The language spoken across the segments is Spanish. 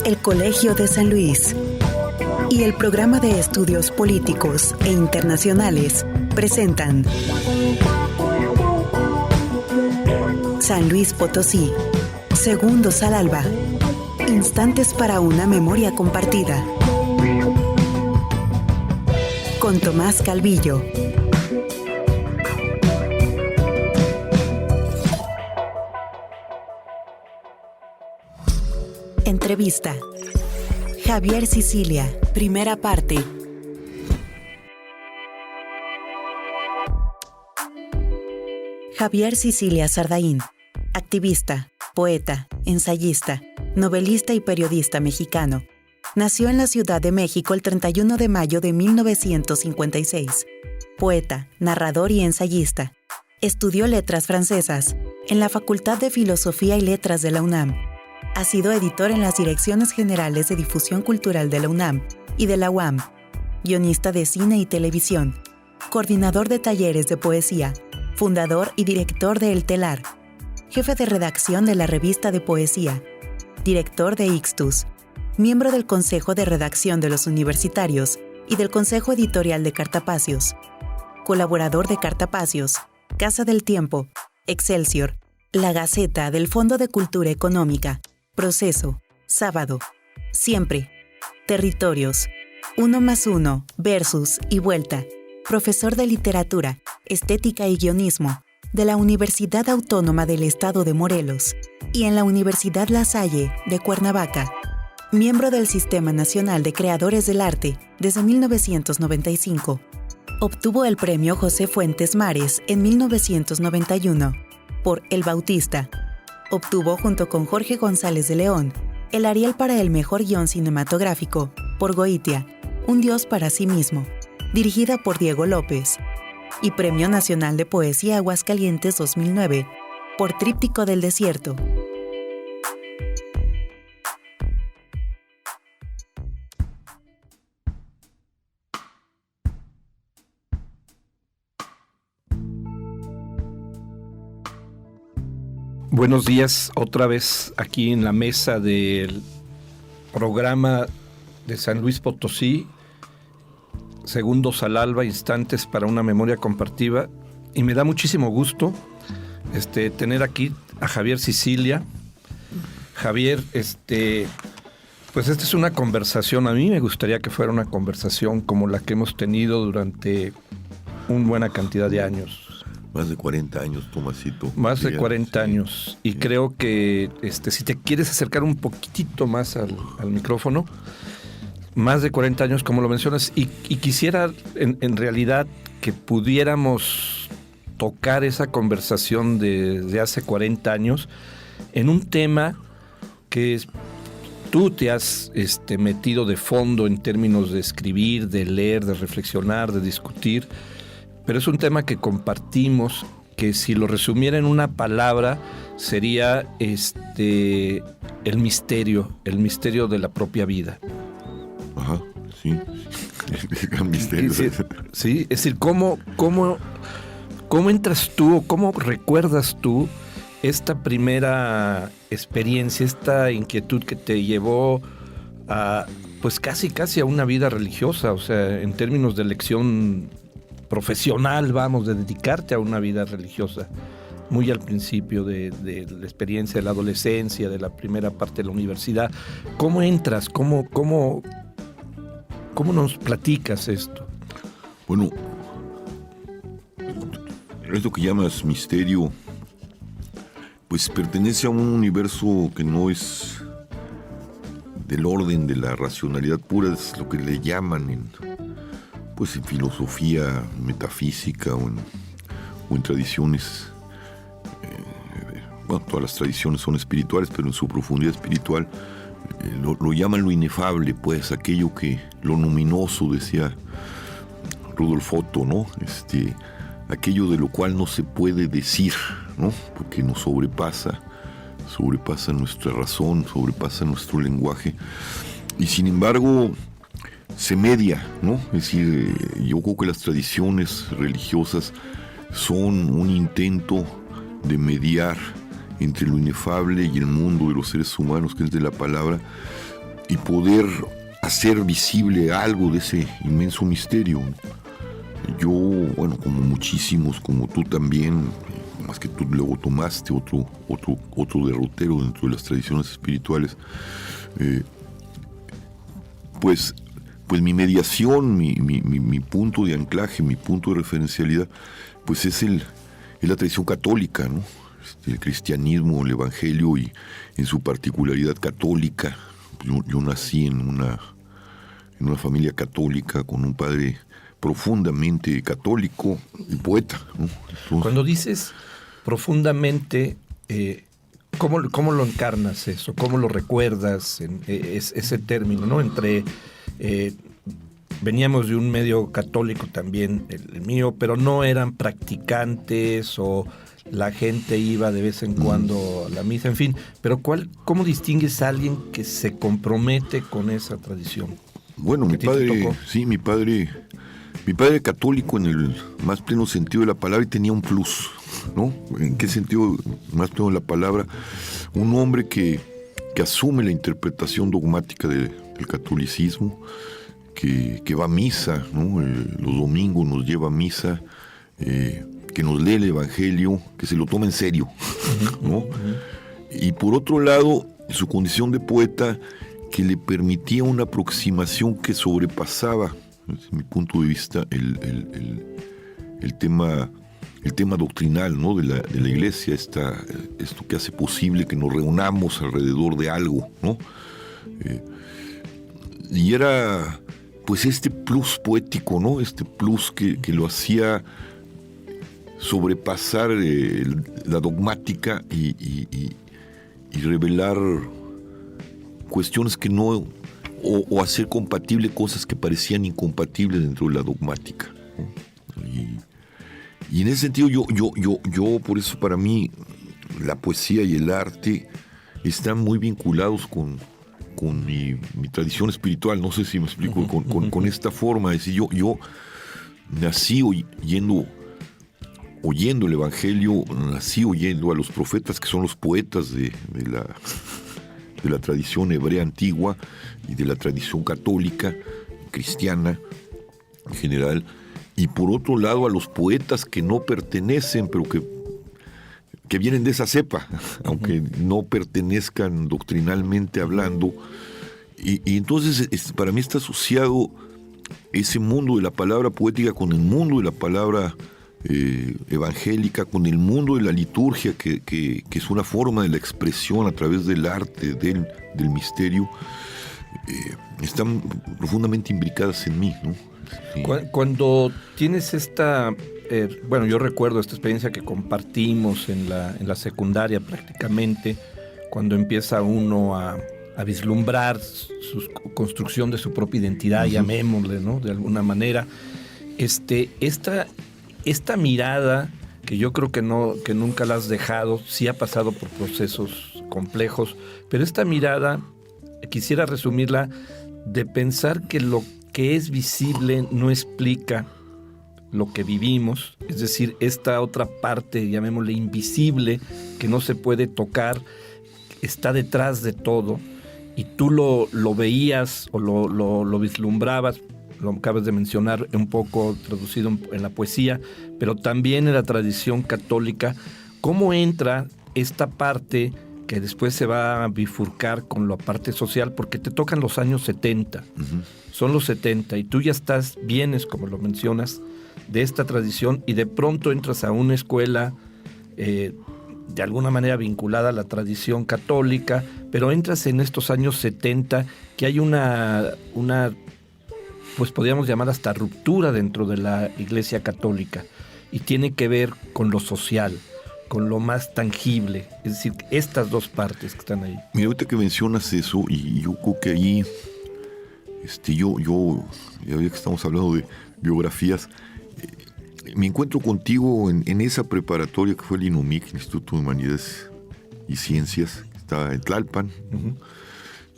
El Colegio de San Luis y el Programa de Estudios Políticos e Internacionales presentan San Luis Potosí, Segundos al Alba, instantes para una memoria compartida. Con Tomás Calvillo. Entrevista. Javier Sicilia, primera parte. Javier Sicilia Sardaín, activista, poeta, ensayista, novelista y periodista mexicano. Nació en la Ciudad de México el 31 de mayo de 1956. Poeta, narrador y ensayista. Estudió letras francesas en la Facultad de Filosofía y Letras de la UNAM. Ha sido editor en las Direcciones Generales de Difusión Cultural de la UNAM y de la UAM, guionista de cine y televisión, coordinador de talleres de poesía, fundador y director de El Telar, jefe de redacción de la Revista de Poesía, director de Ixtus, miembro del Consejo de Redacción de los Universitarios y del Consejo Editorial de Cartapacios, colaborador de Cartapacios, Casa del Tiempo, Excelsior, La Gaceta del Fondo de Cultura Económica, Proceso, Sábado, Siempre, Territorios, 1+1, Versus y Vuelta, profesor de Literatura, Estética y Guionismo de la Universidad Autónoma del Estado de Morelos y en la Universidad La Salle de Cuernavaca. Miembro del Sistema Nacional de Creadores del Arte desde 1995. Obtuvo el Premio José Fuentes Mares en 1991 por El Bautista. Obtuvo junto con Jorge González de León el Ariel para el Mejor Guión Cinematográfico por Goitia, Un Dios para sí mismo, dirigida por Diego López, y Premio Nacional de Poesía Aguascalientes 2009 por Tríptico del Desierto. Buenos días, otra vez aquí en la mesa del programa de San Luis Potosí, Segundos al Alba, instantes para una memoria compartida. Y me da muchísimo gusto tener aquí a Javier Sicilia. Javier, pues esta es una conversación, a mí me gustaría que fuera una conversación como la que hemos tenido durante una buena cantidad de años. Más de 40 años, Tomasito. Más de 40 años. Y creo que si te quieres acercar un poquitito más al micrófono, más de 40 años, como lo mencionas, y quisiera en realidad que pudiéramos tocar esa conversación de hace 40 años en un tema que tú te has metido de fondo en términos de escribir, de leer, de reflexionar, de discutir. Pero es un tema que compartimos, que si lo resumiera en una palabra sería el misterio de la propia vida. Ajá, sí. El gran misterio. Sí, es decir, ¿cómo entras tú o cómo recuerdas tú esta primera experiencia, esta inquietud que te llevó a, pues casi a una vida religiosa, o sea, en términos de elección profesional, de dedicarte a una vida religiosa, muy al principio de la experiencia de la adolescencia, de la primera parte de la universidad? ¿Cómo entras? ¿Cómo nos platicas esto? Bueno, esto que llamas misterio, pues pertenece a un universo que no es del orden de la racionalidad pura, es lo que le llaman en filosofía metafísica o en tradiciones. Todas las tradiciones son espirituales, pero en su profundidad espiritual lo llaman lo inefable, pues aquello que, lo luminoso, decía Rudolf Otto, ¿no? Aquello de lo cual no se puede decir, ¿no? Porque nos sobrepasa nuestra razón, sobrepasa nuestro lenguaje, y sin embargo se media, ¿no? Es decir, yo creo que las tradiciones religiosas son un intento de mediar entre lo inefable y el mundo de los seres humanos, que es de la palabra, y poder hacer visible algo de ese inmenso misterio. Yo, bueno, como muchísimos, como tú también, más que tú luego tomaste otro derrotero dentro de las tradiciones espirituales, pues mi mediación, mi punto de anclaje, mi punto de referencialidad, pues es la tradición católica, ¿no? El cristianismo, el evangelio, y en su particularidad católica. Yo nací en una familia católica con un padre profundamente católico y poeta, ¿no? Entonces, cuando dices profundamente, ¿cómo lo encarnas eso? ¿Cómo lo recuerdas? Ese término, ¿no? Veníamos de un medio católico también, el mío, pero no eran practicantes o la gente iba de vez en cuando a la misa, en fin. Pero ¿cómo distingues a alguien que se compromete con esa tradición? Bueno, mi padre católico en el más pleno sentido de la palabra, y tenía un plus, ¿no? ¿En qué sentido más pleno de la palabra? Un hombre que asume la interpretación dogmática del catolicismo, que va a misa, ¿no? Los domingos nos lleva a misa, que nos lee el evangelio, que se lo toma en serio, ¿no? Y por otro lado, su condición de poeta, que le permitía una aproximación que sobrepasaba, desde mi punto de vista, el tema doctrinal, ¿no? de la Iglesia, esto que hace posible que nos reunamos alrededor de algo, ¿no? Y era pues este plus poético, ¿no? Este plus que lo hacía sobrepasar la dogmática y revelar cuestiones que no, o hacer compatible cosas que parecían incompatibles dentro de la dogmática, ¿no? Y en ese sentido yo por eso, para mí, la poesía y el arte están muy vinculados con mi tradición espiritual. No sé si me explico, con esta forma de decir, yo nací oyendo el evangelio, nací oyendo a los profetas, que son los poetas de la tradición hebrea antigua y de la tradición católica, cristiana en general, y por otro lado a los poetas que no pertenecen, pero que vienen de esa cepa, aunque no pertenezcan doctrinalmente hablando. Y entonces para mí está asociado ese mundo de la palabra poética con el mundo de la palabra evangélica, con el mundo de la liturgia, que es una forma de la expresión a través del arte, del misterio. Están profundamente imbricadas en mí, ¿no? Sí. Cuando tienes esta... bueno, yo recuerdo esta experiencia que compartimos en la secundaria prácticamente, cuando empieza uno a vislumbrar su construcción de su propia identidad, llamémosle, ¿no? De alguna manera. Esta mirada, que yo creo que nunca la has dejado, sí ha pasado por procesos complejos, pero esta mirada, quisiera resumirla, de pensar que lo que es visible no explica lo que vivimos, es decir, esta otra parte, llamémosle invisible, que no se puede tocar, está detrás de todo, y tú lo veías o lo vislumbrabas, lo acabas de mencionar, un poco traducido en la poesía, pero también en la tradición católica. ¿Cómo entra esta parte que después se va a bifurcar con la parte social? Porque te tocan los años 70, son los 70, y tú ya vienes, como lo mencionas, de esta tradición, y de pronto entras a una escuela de alguna manera vinculada a la tradición católica, pero entras en estos años 70, que hay una pues podríamos llamar hasta ruptura dentro de la Iglesia Católica, y tiene que ver con lo social, con lo más tangible, es decir, estas dos partes que están ahí. Mira, ahorita que mencionas eso, y yo creo que ahí, yo ya que estamos hablando de biografías, me encuentro contigo en esa preparatoria que fue el INUMIC, el Instituto de Humanidades y Ciencias, que estaba en Tlalpan,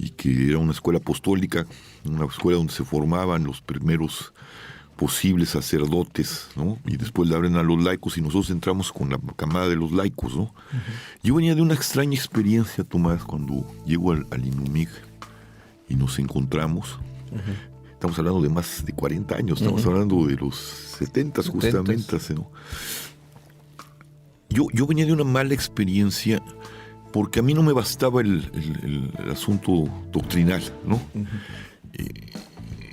y que era una escuela apostólica, una escuela donde se formaban los primeros posibles sacerdotes, ¿no? Y después le abren a los laicos y nosotros entramos con la camada de los laicos, ¿no? Yo venía de una extraña experiencia, Tomás, cuando llego al INUMIG y nos encontramos. Estamos hablando de más de 40 años, estamos hablando de los 70 justamente, ¿no? Yo venía de una mala experiencia porque a mí no me bastaba el asunto doctrinal, ¿no?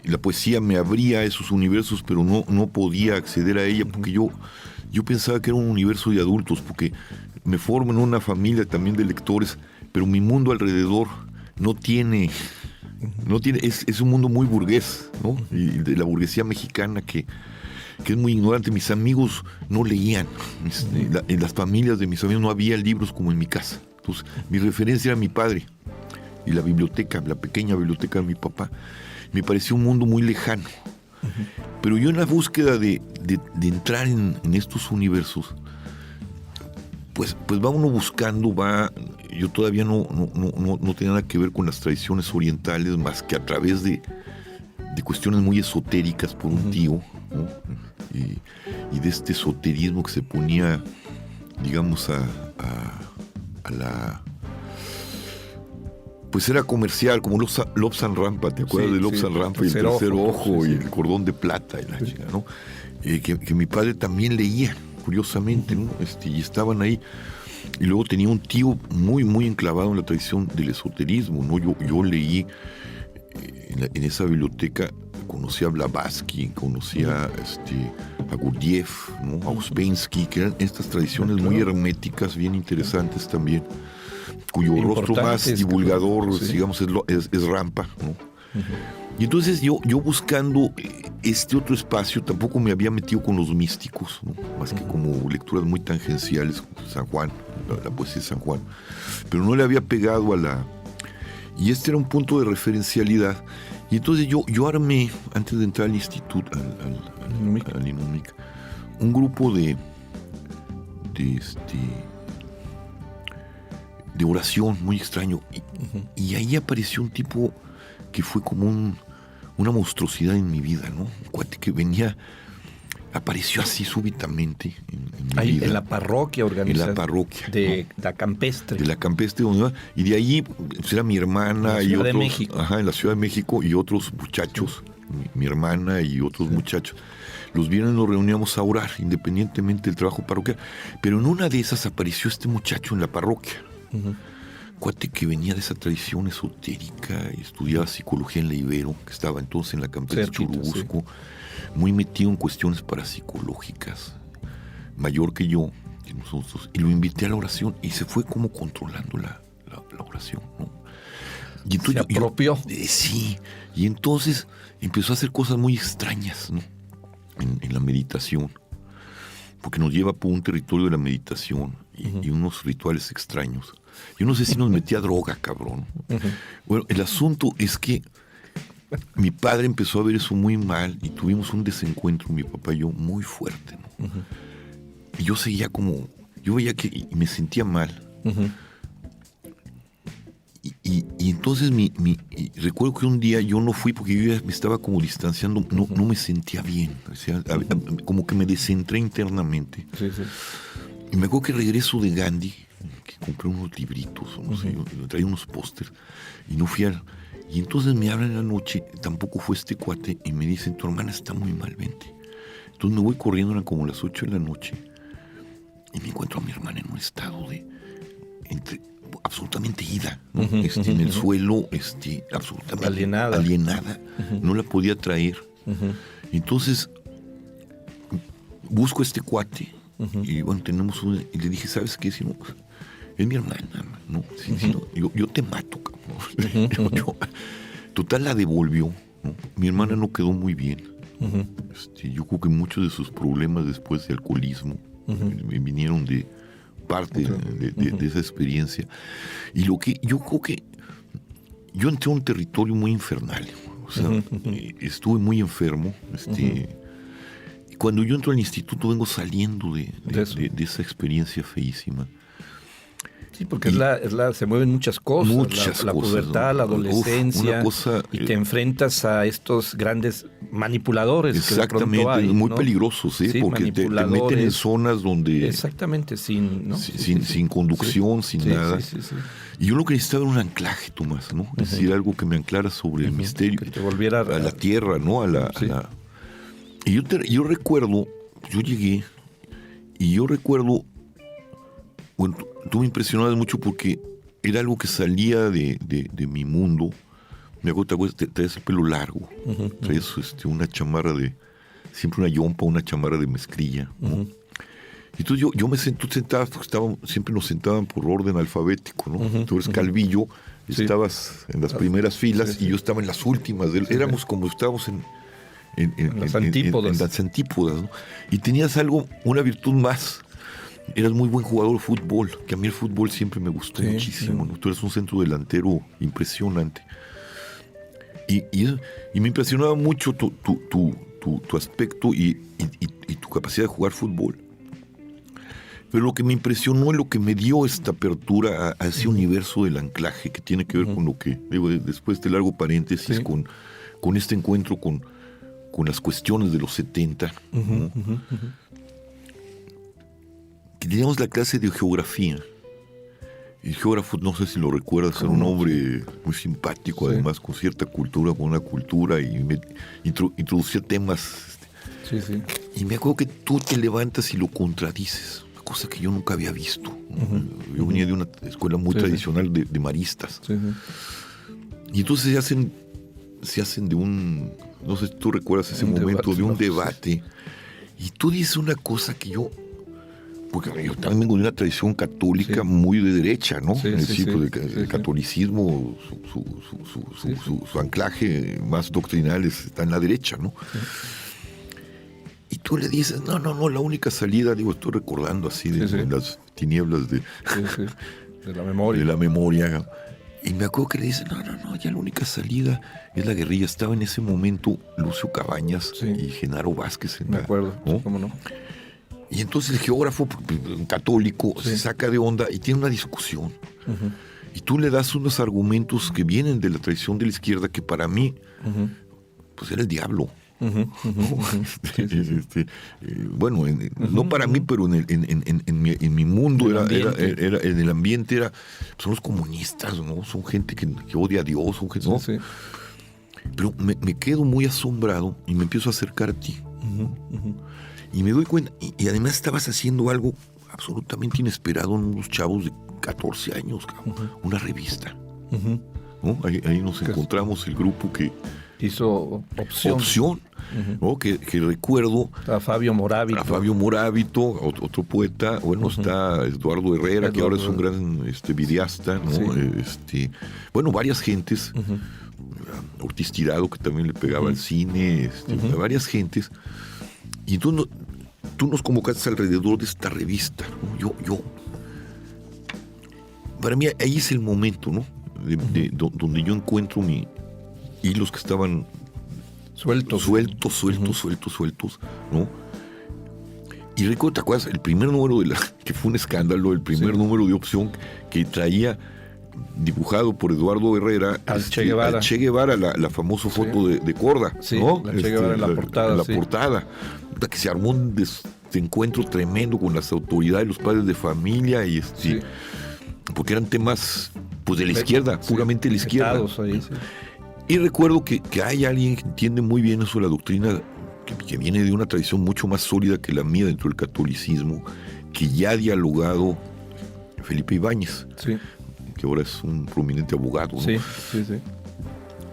La poesía me abría a esos universos, pero no podía acceder a ella porque yo pensaba que era un universo de adultos, porque me formo en una familia también de lectores, pero mi mundo alrededor no tiene, es un mundo muy burgués, ¿no? Y de la burguesía mexicana que es muy ignorante. Mis amigos no leían, en las familias de mis amigos no había libros como en mi casa. Entonces, mi referencia era mi padre y la biblioteca, la pequeña biblioteca de mi papá. Me pareció un mundo muy lejano. Pero yo en la búsqueda de entrar en estos universos, pues va uno buscando, yo todavía no tenía nada que ver con las tradiciones orientales, más que a través de cuestiones muy esotéricas por un tío, ¿no? Y de este esoterismo que se ponía, digamos, a la... Pues era comercial, como Lobsang Rampa, ¿te acuerdas de Lobsang Rampa y el tercer ojo y el cordón de plata y la chica, ¿no? Que mi padre también leía, curiosamente, ¿no? Y estaban ahí. Y luego tenía un tío muy, muy enclavado en la tradición del esoterismo, ¿no? Yo leí en esa biblioteca, conocí a Blavatsky, conocí a Gurdjieff, ¿no? A Ouspensky, que eran estas tradiciones muy herméticas, bien interesantes también, cuyo rostro más divulgador, digamos, es Rampa, ¿no? Y entonces yo buscando este otro espacio, tampoco me había metido con los místicos, ¿no? Más que como lecturas muy tangenciales, San Juan, la poesía de San Juan, pero no le había pegado a la... Y este era un punto de referencialidad. Y entonces yo armé, antes de entrar al instituto, al INUMIC, un grupo de oración muy extraño. Y ahí apareció un tipo que fue como una monstruosidad en mi vida, ¿no? Un cuate que apareció así súbitamente en mi vida. En la parroquia organizada. En la parroquia. De la Campestre. De la Campestre, y de allí pues, era mi hermana y otros. En la Ciudad de México. Ajá, en la Ciudad de México y otros muchachos, mi hermana y otros muchachos. Los viernes nos reuníamos a orar, independientemente del trabajo parroquial. Pero en una de esas apareció este muchacho en la parroquia. Cuate que venía de esa tradición esotérica y estudiaba psicología en la Ibero, que estaba entonces en la Campestre Churubusco, muy metido en cuestiones parapsicológicas, mayor que yo, que nosotros, y lo invité a la oración y se fue como controlando la oración, ¿no? Y entonces se apropió. Sí, y entonces empezó a hacer cosas muy extrañas, ¿no? En la meditación, porque nos lleva por un territorio de la meditación y unos rituales extraños. Yo no sé si nos metía droga, cabrón. Bueno, el asunto es que mi padre empezó a ver eso muy mal y tuvimos un desencuentro, mi papá y yo, muy fuerte, ¿no? Y yo seguía yo veía que me sentía mal. Y entonces recuerdo que un día yo no fui porque yo ya me estaba como distanciando, no me sentía bien, o sea, como que me descentré internamente. Y me acuerdo que regreso de Gandhi, que compré unos libritos, no sé, yo traía unos pósters, y no fui y entonces me hablan en la noche, tampoco fue este cuate, y me dicen, tu hermana está muy mal, vente. Entonces me voy corriendo, eran como las 8 de la noche, y me encuentro a mi hermana en un estado absolutamente ida, ¿no? En el suelo, absolutamente alienada. No la podía traer. Entonces busco a este cuate y bueno, y le dije, ¿sabes qué? Si no, es mi hermana, ¿no? Si no, yo te mato, cabrón. Total, la devolvió, ¿no? Mi hermana no quedó muy bien. Yo creo que muchos de sus problemas después de alcoholismo me vinieron de parte de esa experiencia. Y lo que yo creo que yo entré a un territorio muy infernal, o sea, estuve muy enfermo. Cuando yo entro al instituto vengo saliendo de esa experiencia feísima. Sí, porque se mueven muchas cosas. Muchas la cosas, pubertad, ¿no? la adolescencia. Una cosa, y te enfrentas a estos grandes manipuladores que de pronto hay, muy ¿no? peligrosos, ¿eh? Sí, porque te meten en zonas donde... Exactamente, sin conducción, sin nada. Sí. Y yo lo que necesitaba era un anclaje, Tomás, ¿no? Es decir, algo que me anclara sobre el misterio. Que te volviera a la tierra, ¿no? Y yo recuerdo, yo llegué, y yo recuerdo, bueno, tú me impresionabas mucho porque era algo que salía de mi mundo. Me acuerdo, te traes el pelo largo, traes una chamarra siempre una yompa, una chamarra de mezclilla, ¿no? Y entonces tú sentabas, porque siempre nos sentaban por orden alfabético, ¿no? Tú eres Calvillo, estabas en las primeras filas y yo estaba en las últimas. Éramos como estábamos en las antípodas, ¿no? Y tenías una virtud más. Eras muy buen jugador de fútbol, que a mí el fútbol siempre me gustó muchísimo, ¿no? Tú eres un centro delantero impresionante. Y me impresionaba mucho tu aspecto y tu capacidad de jugar fútbol. Pero lo que me impresionó es lo que me dio esta apertura a ese universo del anclaje, que tiene que ver con lo que, digo, después de largo paréntesis, con este encuentro con las cuestiones de los 70, ¿no? Que teníamos la clase de geografía. El geógrafo, no sé si lo recuerdas, era un hombre muy simpático, además con cierta cultura, con una cultura, y me introducía temas. Y me acuerdo que tú te levantas y lo contradices, una cosa que yo nunca había visto. Yo venía de una escuela muy tradicional de maristas. Y entonces se hacen de un, no sé si tú recuerdas ese momento, de un debate. Y tú dices una cosa que porque yo también vengo de una tradición católica muy de derecha, ¿no? El catolicismo, su anclaje más doctrinal está en la derecha, ¿no? Y tú le dices, no, la única salida, estoy recordando así de las tinieblas de la memoria. Y me acuerdo que le dices, no, ya la única salida es la guerrilla. Estaba en ese momento Lucio Cabañas y Genaro Vázquez. Me acuerdo, ¿no? ¿Cómo no? Y entonces el geógrafo católico se saca de onda y tiene una discusión. Y tú le das unos argumentos que vienen de la tradición de la izquierda que para mí, pues era el diablo. Bueno, no para mí, pero en mi mundo era en el ambiente son los comunistas, ¿no? Son gente que odia a Dios, son gente, ¿no? Pero me quedo muy asombrado y me empiezo a acercar a ti. Y me doy cuenta, y además estabas haciendo algo absolutamente inesperado en unos chavos de 14 años, una revista. ¿No? Ahí nos encontramos el grupo que hizo Opción. ¿No? Que recuerdo a Fabio Morábito, otro poeta. Bueno, está Eduardo Herrera, que ahora es un gran videasta, ¿no? Bueno, varias gentes. Ortiz Tirado, que también le pegaba al cine, varias gentes. Y tú nos convocaste alrededor de esta revista, ¿no? Yo para mí ahí es el momento, ¿no? Donde yo encuentro hilos que estaban sueltos, ¿no? Y recuerdo, ¿te acuerdas? El primer número que fue un escándalo, el primer número de Opción, que traía dibujado por Eduardo Herrera al Che Guevara, la famosa foto de Corda, ¿no? La Che Guevara en la portada. En la portada. Que se armó un encuentro tremendo con las autoridades, los padres de familia, porque eran temas pues de la izquierda, puramente de la izquierda. Ahí, Y recuerdo que hay alguien que entiende muy bien eso, la doctrina, que viene de una tradición mucho más sólida que la mía dentro del catolicismo, que ya ha dialogado Felipe Ibáñez, que ahora es un prominente abogado, ¿no? Sí.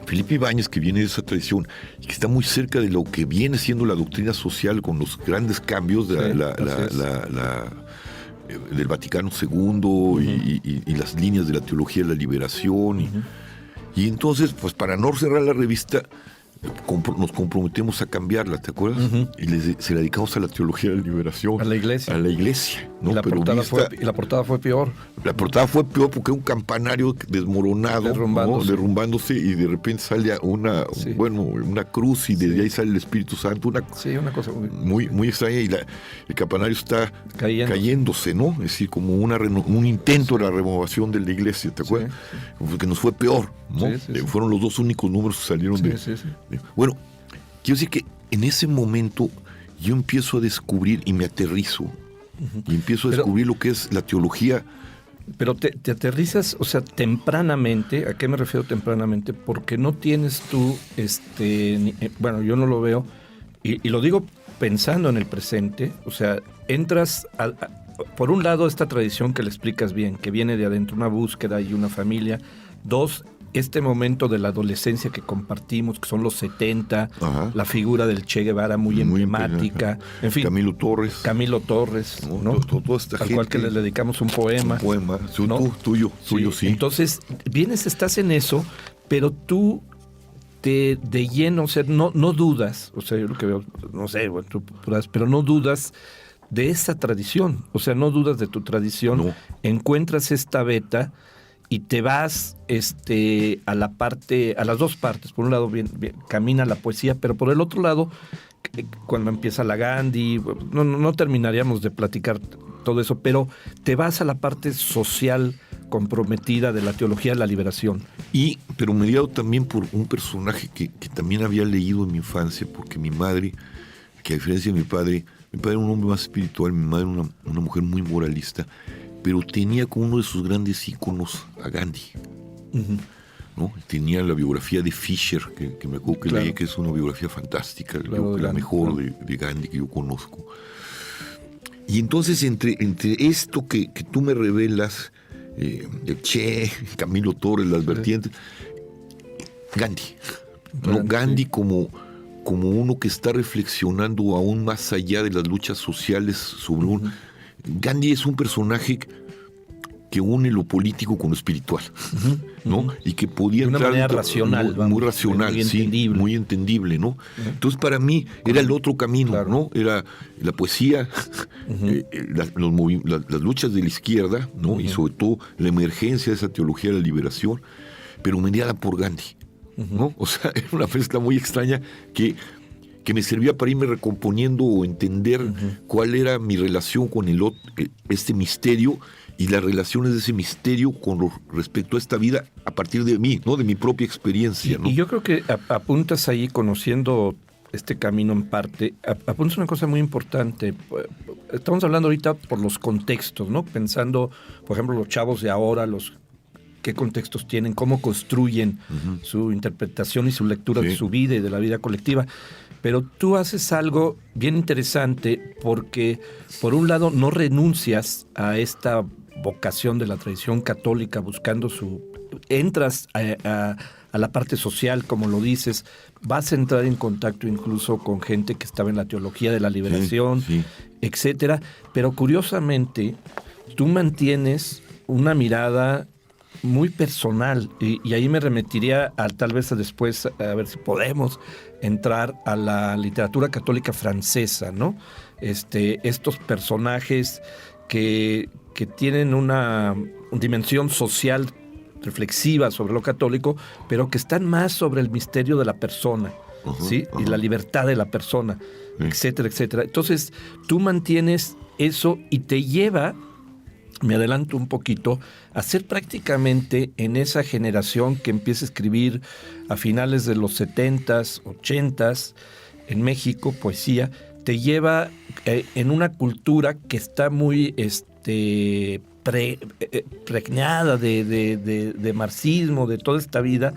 Felipe Ibáñez, que viene de esa tradición y que está muy cerca de lo que viene siendo la doctrina social con los grandes cambios del Vaticano II y las líneas de la teología de la liberación. Y entonces, pues para no cerrar la revista, nos comprometemos a cambiarla, ¿te acuerdas? Y se la dedicamos a la teología de la liberación. A la iglesia. A la iglesia, ¿no? Y la portada fue peor. La portada fue peor porque un campanario desmoronado, derrumbándose, y de repente sale una cruz, y desde ahí sale el Espíritu Santo, una cosa muy extraña, y el campanario está cayéndose, ¿no? Es decir, como un intento de la renovación de la iglesia, ¿te acuerdas? Porque nos fue peor, ¿no? Fueron los dos únicos números que salieron Bueno, quiero decir que en ese momento yo empiezo a descubrir y me aterrizo, y empiezo a descubrir lo que es la teología. Pero te aterrizas, o sea, tempranamente. ¿A qué me refiero tempranamente? Porque no tienes tú, bueno, yo no lo veo, y lo digo pensando en el presente. O sea, entras, por un lado, esta tradición que le explicas bien, que viene de adentro, una búsqueda y una familia. Dos, este momento de la adolescencia que compartimos, que son los 70, la figura del Che Guevara muy emblemática, en fin. Camilo Torres, ¿no? Toda esta al gente, cual que le dedicamos un poema. ¿no? Tuyo, sí. Entonces, estás en eso, pero tú de lleno, o sea, no dudas, o sea, yo lo que veo, no sé, pero no dudas de esa tradición, o sea, no dudas de tu tradición, encuentras esta veta y te vas a las dos partes. Por un lado bien, camina la poesía, pero por el otro lado, cuando empieza la Gandhi, no terminaríamos de platicar todo eso, pero te vas a la parte social comprometida de la teología de la liberación. Pero mediado también por un personaje que también había leído en mi infancia, porque mi madre, que a diferencia de mi padre era un hombre más espiritual, mi madre una mujer muy moralista, pero tenía como uno de sus grandes íconos a Gandhi. ¿No? Tenía la biografía de Fisher, que me acuerdo que leí, que es una biografía fantástica, la mejor de Gandhi que yo conozco. Y entonces entre esto que tú me revelas, el Che, Camilo Torres, las vertientes, Gandhi como uno que está reflexionando aún más allá de las luchas sociales sobre Gandhi es un personaje que une lo político con lo espiritual, ¿no? Y que podía de una entrar manera racional, muy racional, muy entendible, ¿no? Entonces para mí era el otro camino, ¿no? Era la poesía, las luchas de la izquierda, ¿no? Y sobre todo la emergencia de esa teología de la liberación, pero mediada por Gandhi, ¿no? O sea, era una mezcla muy extraña que me servía para irme recomponiendo o entender cuál era mi relación con este misterio y las relaciones de ese misterio con respecto a esta vida a partir de mí, ¿no? De mi propia experiencia, ¿no? Y yo creo que apuntas ahí, conociendo este camino en parte, apuntas una cosa muy importante. Estamos hablando ahorita por los contextos, ¿no? Pensando, por ejemplo, los chavos de ahora, qué contextos tienen, cómo construyen su interpretación y su lectura de su vida y de la vida colectiva. Pero tú haces algo bien interesante porque, por un lado, no renuncias a esta vocación de la tradición católica buscando entras a la parte social, como lo dices, vas a entrar en contacto incluso con gente que estaba en la teología de la liberación, etcétera. Pero curiosamente, tú mantienes una mirada muy personal, y ahí me remitiría tal vez después, a ver si podemos entrar a la literatura católica francesa, ¿no? Estos personajes que tienen una dimensión social reflexiva sobre lo católico, pero que están más sobre el misterio de la persona, ¿sí? Y la libertad de la persona, etcétera, etcétera. Entonces, tú mantienes eso y te lleva, me adelanto un poquito, a ser prácticamente en esa generación que empieza a escribir a finales de los 70s, 80s, en México, poesía, te lleva en una cultura que está muy pregnada de marxismo, de toda esta vida,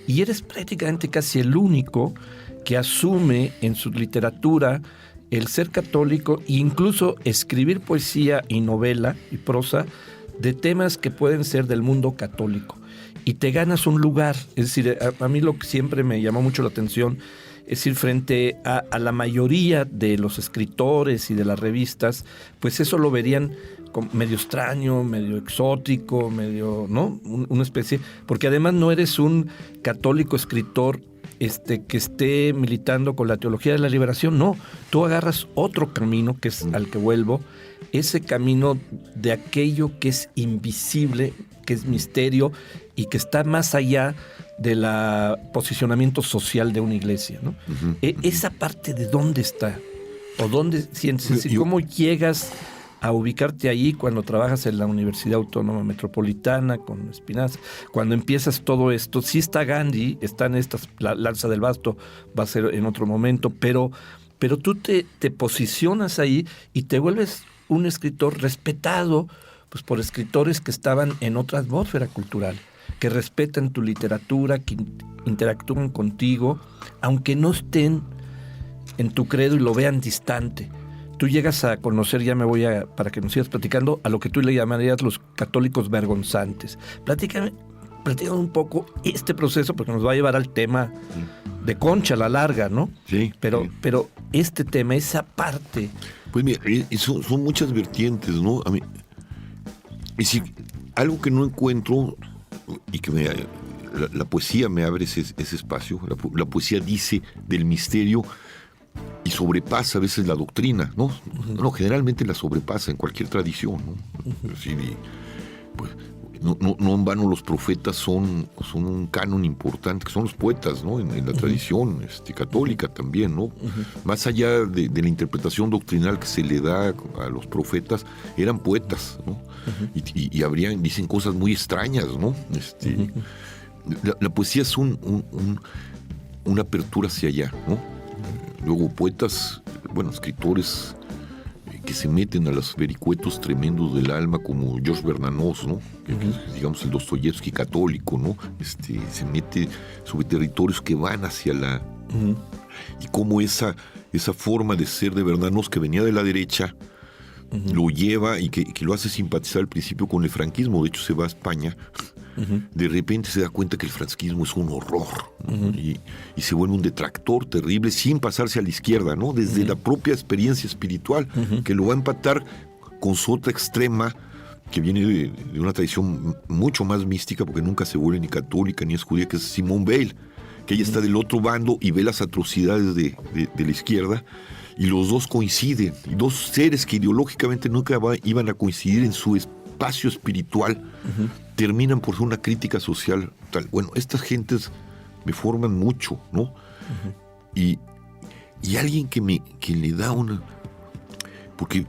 y eres prácticamente casi el único que asume en su literatura el ser católico e incluso escribir poesía y novela y prosa de temas que pueden ser del mundo católico. Y te ganas un lugar. Es decir, a mí lo que siempre me llamó mucho la atención es decir, frente a la mayoría de los escritores y de las revistas, pues eso lo verían como medio extraño, medio exótico, medio, ¿no? Una especie, porque además no eres un católico escritor que esté militando con la teología de la liberación, no. Tú agarras otro camino, que es al que vuelvo, ese camino de aquello que es invisible, que es misterio y que está más allá del posicionamiento social de una iglesia, ¿no? Esa parte, ¿de dónde está? ¿O dónde sientes? ¿Y cómo llegas a ubicarte ahí cuando trabajas en la Universidad Autónoma Metropolitana con Espinaza? Cuando empiezas todo esto, sí está Gandhi, están estas, la Lanza del Basto va a ser en otro momento, pero tú te posicionas ahí y te vuelves un escritor respetado, pues, por escritores que estaban en otra atmósfera cultural, que respetan tu literatura, que interactúan contigo, aunque no estén en tu credo y lo vean distante. Tú llegas a conocer, para que nos sigas platicando, a lo que tú le llamarías los católicos vergonzantes. Platícame un poco este proceso, porque nos va a llevar al tema de Concha, la larga, ¿no? Sí. Pero este tema, esa parte... Pues mira, son muchas vertientes, ¿no? A mí, es decir, algo que no encuentro y que la poesía me abre ese espacio. La poesía dice del misterio y sobrepasa a veces la doctrina, ¿no? No, generalmente la sobrepasa en cualquier tradición, ¿no? Es decir, pues, no en vano los profetas son un canon importante, que son los poetas, ¿no? En la tradición católica también, ¿no? Más allá de la interpretación doctrinal que se le da a los profetas, eran poetas, ¿no? Y dicen cosas muy extrañas, ¿no? La poesía es una apertura hacia allá, ¿no? Luego poetas, escritores que se meten a los vericuetos tremendos del alma, como Georges Bernanos, ¿no? Que, digamos, el Dostoyevsky católico, ¿no? Se mete sobre territorios que van hacia la... Y cómo esa forma de ser de Bernanos, que venía de la derecha, lo lleva y que lo hace simpatizar al principio con el franquismo. De hecho, se va a España. De repente se da cuenta que el franquismo es un horror, ¿no? Y se vuelve un detractor terrible sin pasarse a la izquierda, ¿no? Desde la propia experiencia espiritual, que lo va a empatar con su otra extrema, que viene de una tradición mucho más mística, porque nunca se vuelve ni católica ni es judía, que es Simone Weil, que ella está del otro bando y ve las atrocidades de la izquierda, y los dos coinciden, y dos seres que ideológicamente nunca iban a coincidir en su espacio espiritual, terminan por ser una crítica social tal. Bueno, estas gentes me forman mucho, ¿no? Y alguien que le da una... Porque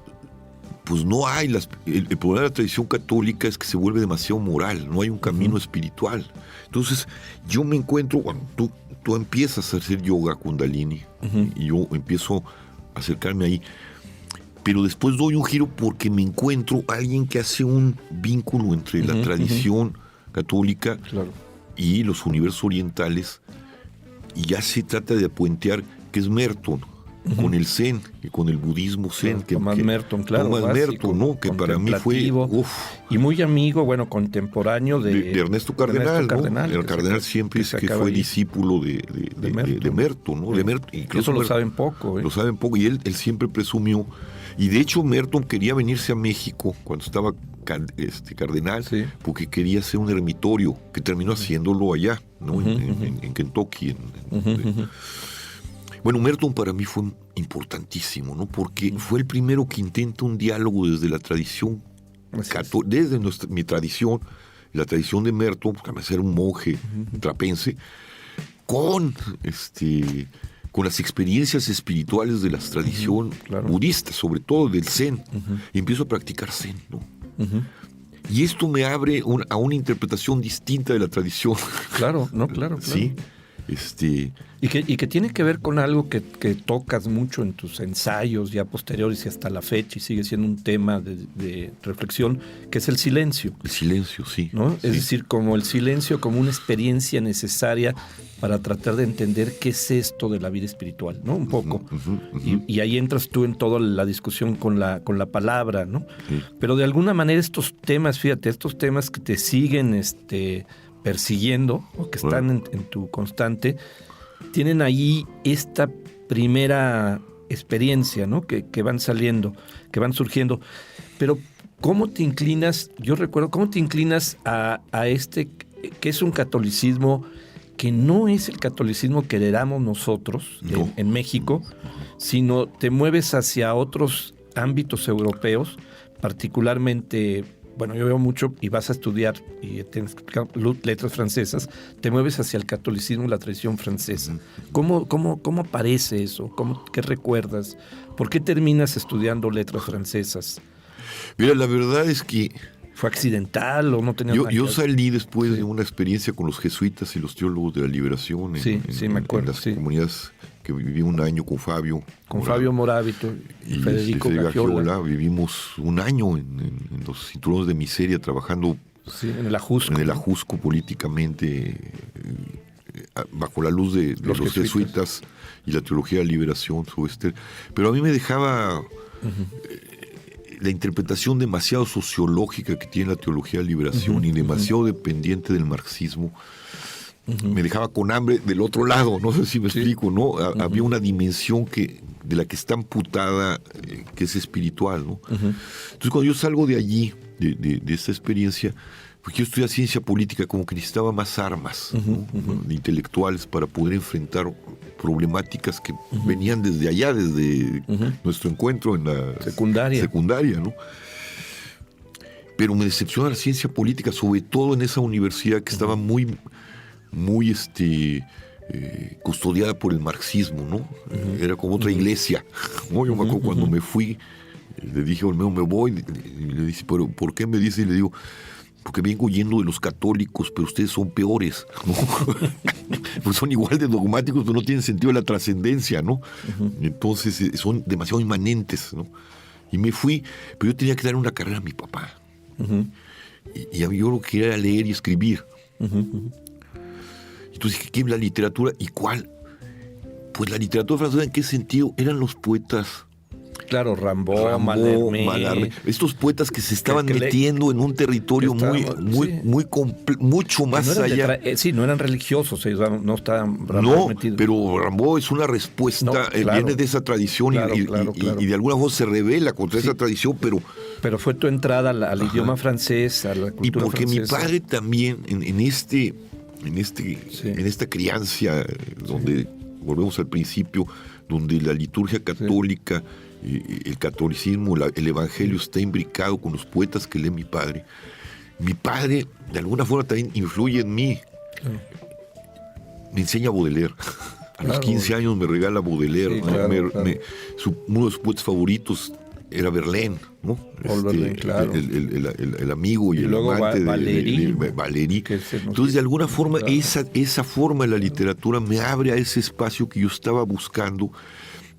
pues no hay... El problema de la tradición católica es que se vuelve demasiado moral, no hay un camino espiritual. Entonces yo me encuentro, cuando tú empiezas a hacer yoga kundalini, y yo empiezo a acercarme ahí, pero después doy un giro porque me encuentro a alguien que hace un vínculo entre la tradición católica y los universos orientales, y ya se trata de puentear, que es Merton, con el Zen, y con el budismo Zen. Thomas Merton, claro. Thomas Merton, ¿no? Que para mí fue... y muy amigo, contemporáneo de Ernesto Cardenal, ¿no? El Cardenal siempre dice que fue discípulo de Merton, ¿no? De Merton. Eso lo saben poco. Lo saben poco, y él siempre presumió. Y de hecho Merton quería venirse a México cuando estaba cardenal, porque quería hacer un ermitorio, que terminó haciéndolo allá, ¿no? En Kentucky. Bueno, Merton para mí fue importantísimo, ¿no? Porque fue el primero que intenta un diálogo desde la tradición católica, desde mi tradición, la tradición de Merton, porque además era un monje trapense, con las experiencias espirituales de la tradición budista, sobre todo del Zen. Y empiezo a practicar Zen, ¿no? Y esto me abre a una interpretación distinta de la tradición. Claro. Sí. Y que tiene que ver con algo que tocas mucho en tus ensayos ya posteriores y hasta la fecha, y sigue siendo un tema de reflexión, que es el silencio. El silencio, sí. ¿No? Sí. Es decir, como el silencio como una experiencia necesaria para tratar de entender qué es esto de la vida espiritual, ¿no? Un poco. Y ahí entras tú en toda la discusión con la palabra, ¿no? Sí. Pero de alguna manera estos temas que te siguen persiguiendo, o que están en tu constante, tienen ahí esta primera experiencia, ¿no? Que van saliendo, que van surgiendo. Pero ¿cómo te inclinas? Yo recuerdo, ¿cómo te inclinas a que es un catolicismo que no es el catolicismo que heredamos nosotros en México, sino te mueves hacia otros ámbitos europeos, particularmente, bueno, yo veo mucho y vas a estudiar y tienes que explicar letras francesas, te mueves hacia el catolicismo y la tradición francesa. ¿Cómo aparece eso? ¿Qué recuerdas? ¿Por qué terminas estudiando letras francesas? Mira, la verdad es que ¿Fue accidental o no tenía nada que yo ver? salí después de una experiencia con los jesuitas y los teólogos de la liberación me acuerdo, en las comunidades que viví un año con Fabio. Fabio Moravito y Federico Gagiola. Vivimos un año en los cinturones de miseria trabajando en el Ajusco. En el Ajusco políticamente, bajo la luz de los jesuitas y la teología de la liberación. Pero a mí me dejaba la interpretación demasiado sociológica que tiene la teología de la liberación y demasiado dependiente del marxismo. Me dejaba con hambre del otro lado, no sé si me explico, ¿no? Había una dimensión de la que está amputada, que es espiritual, ¿no? Entonces, cuando yo salgo de allí, de esta experiencia, porque yo estudié ciencia política, como que necesitaba más armas, ¿no? De intelectuales para poder enfrentar problemáticas que venían desde allá, desde nuestro encuentro en la secundaria, ¿no? Pero me decepciona la ciencia política, sobre todo en esa universidad que estaba muy custodiada por el marxismo, ¿no? Era como otra iglesia, ¿no? Yo me acuerdo cuando me fui, le dije, Olmedo, me voy, y le dice, ¿pero por qué me dice? Y le digo, porque vengo huyendo de los católicos, pero ustedes son peores, ¿no? Pues son igual de dogmáticos, pero no tienen sentido de la trascendencia, ¿no? Entonces son demasiado inmanentes, ¿no? Y me fui, pero yo tenía que dar una carrera a mi papá. Y a mí yo lo que quería era leer y escribir. Entonces dije, ¿qué es la literatura? ¿Y cuál? Pues la literatura francesa, ¿en qué sentido? Eran los poetas. Claro, Rimbaud, Mallarmé. Estos poetas que se estaban metiendo en un territorio mucho más allá. No eran religiosos, ellos no estaban metidos. Pero Rimbaud es una respuesta, viene de esa tradición y de alguna forma se revela contra esa tradición, pero fue tu entrada al idioma francés, a la cultura francesa. Y porque mi padre también, en esta crianza, donde, volvemos al principio, donde la liturgia católica, el catolicismo, el evangelio está imbricado con los poetas que lee mi padre. Mi padre, de alguna forma, también influye en mí. Me enseña a Baudelaire. A los 15 años me regala Baudelaire. Uno de sus poetas favoritos era Verlaine, ¿no? El amigo y el luego amante de Valéry. Entonces, de alguna forma, esa forma de la literatura me abre a ese espacio que yo estaba buscando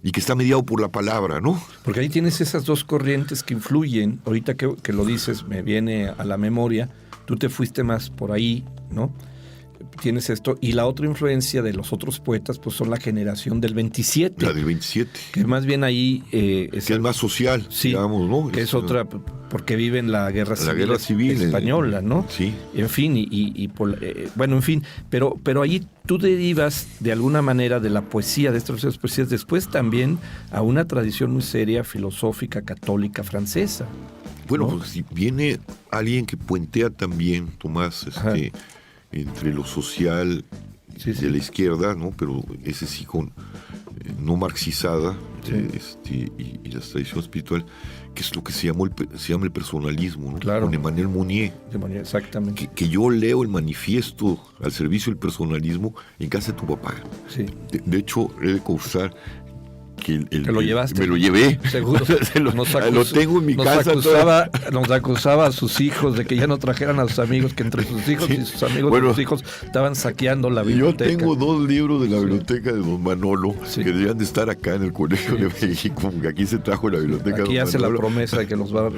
y que está mediado por la palabra, ¿no? Porque ahí tienes esas dos corrientes que influyen. Ahorita que lo dices, me viene a la memoria. Tú te fuiste más por ahí, ¿no? Tienes esto. Y la otra influencia de los otros poetas, pues son la generación del 27. La del 27. Que más bien ahí... que es más social, digamos, ¿no? Que es otra... Porque viven la guerra civil española, ¿no? Sí. En fin, bueno, en fin. Pero ahí tú derivas de alguna manera de la poesía, de estas poesías, después también a una tradición muy seria, filosófica, católica, francesa. Bueno, ¿no? pues si viene alguien que puentea también, Tomás, entre lo social de la izquierda, ¿no? Pero ese sí con no marxizada, y la tradición espiritual, que es lo que se llama el personalismo, ¿no? Claro. Con Emmanuel Mounier. Exactamente. Que yo leo el manifiesto al servicio del personalismo en casa de tu papá. Sí. De hecho, he de confesar que ¿Te lo llevaste? Me lo llevé. Seguro. Lo tengo en mi casa. Nos acusaba a sus hijos de que ya no trajeran a sus amigos, que entre sus hijos y sus amigos de sus hijos estaban saqueando la biblioteca. Yo tengo 2 libros de la biblioteca de don Manolo, que deberían de estar acá en el Colegio de México, que aquí se trajo la biblioteca aquí de don hace Manolo. La promesa de que los va a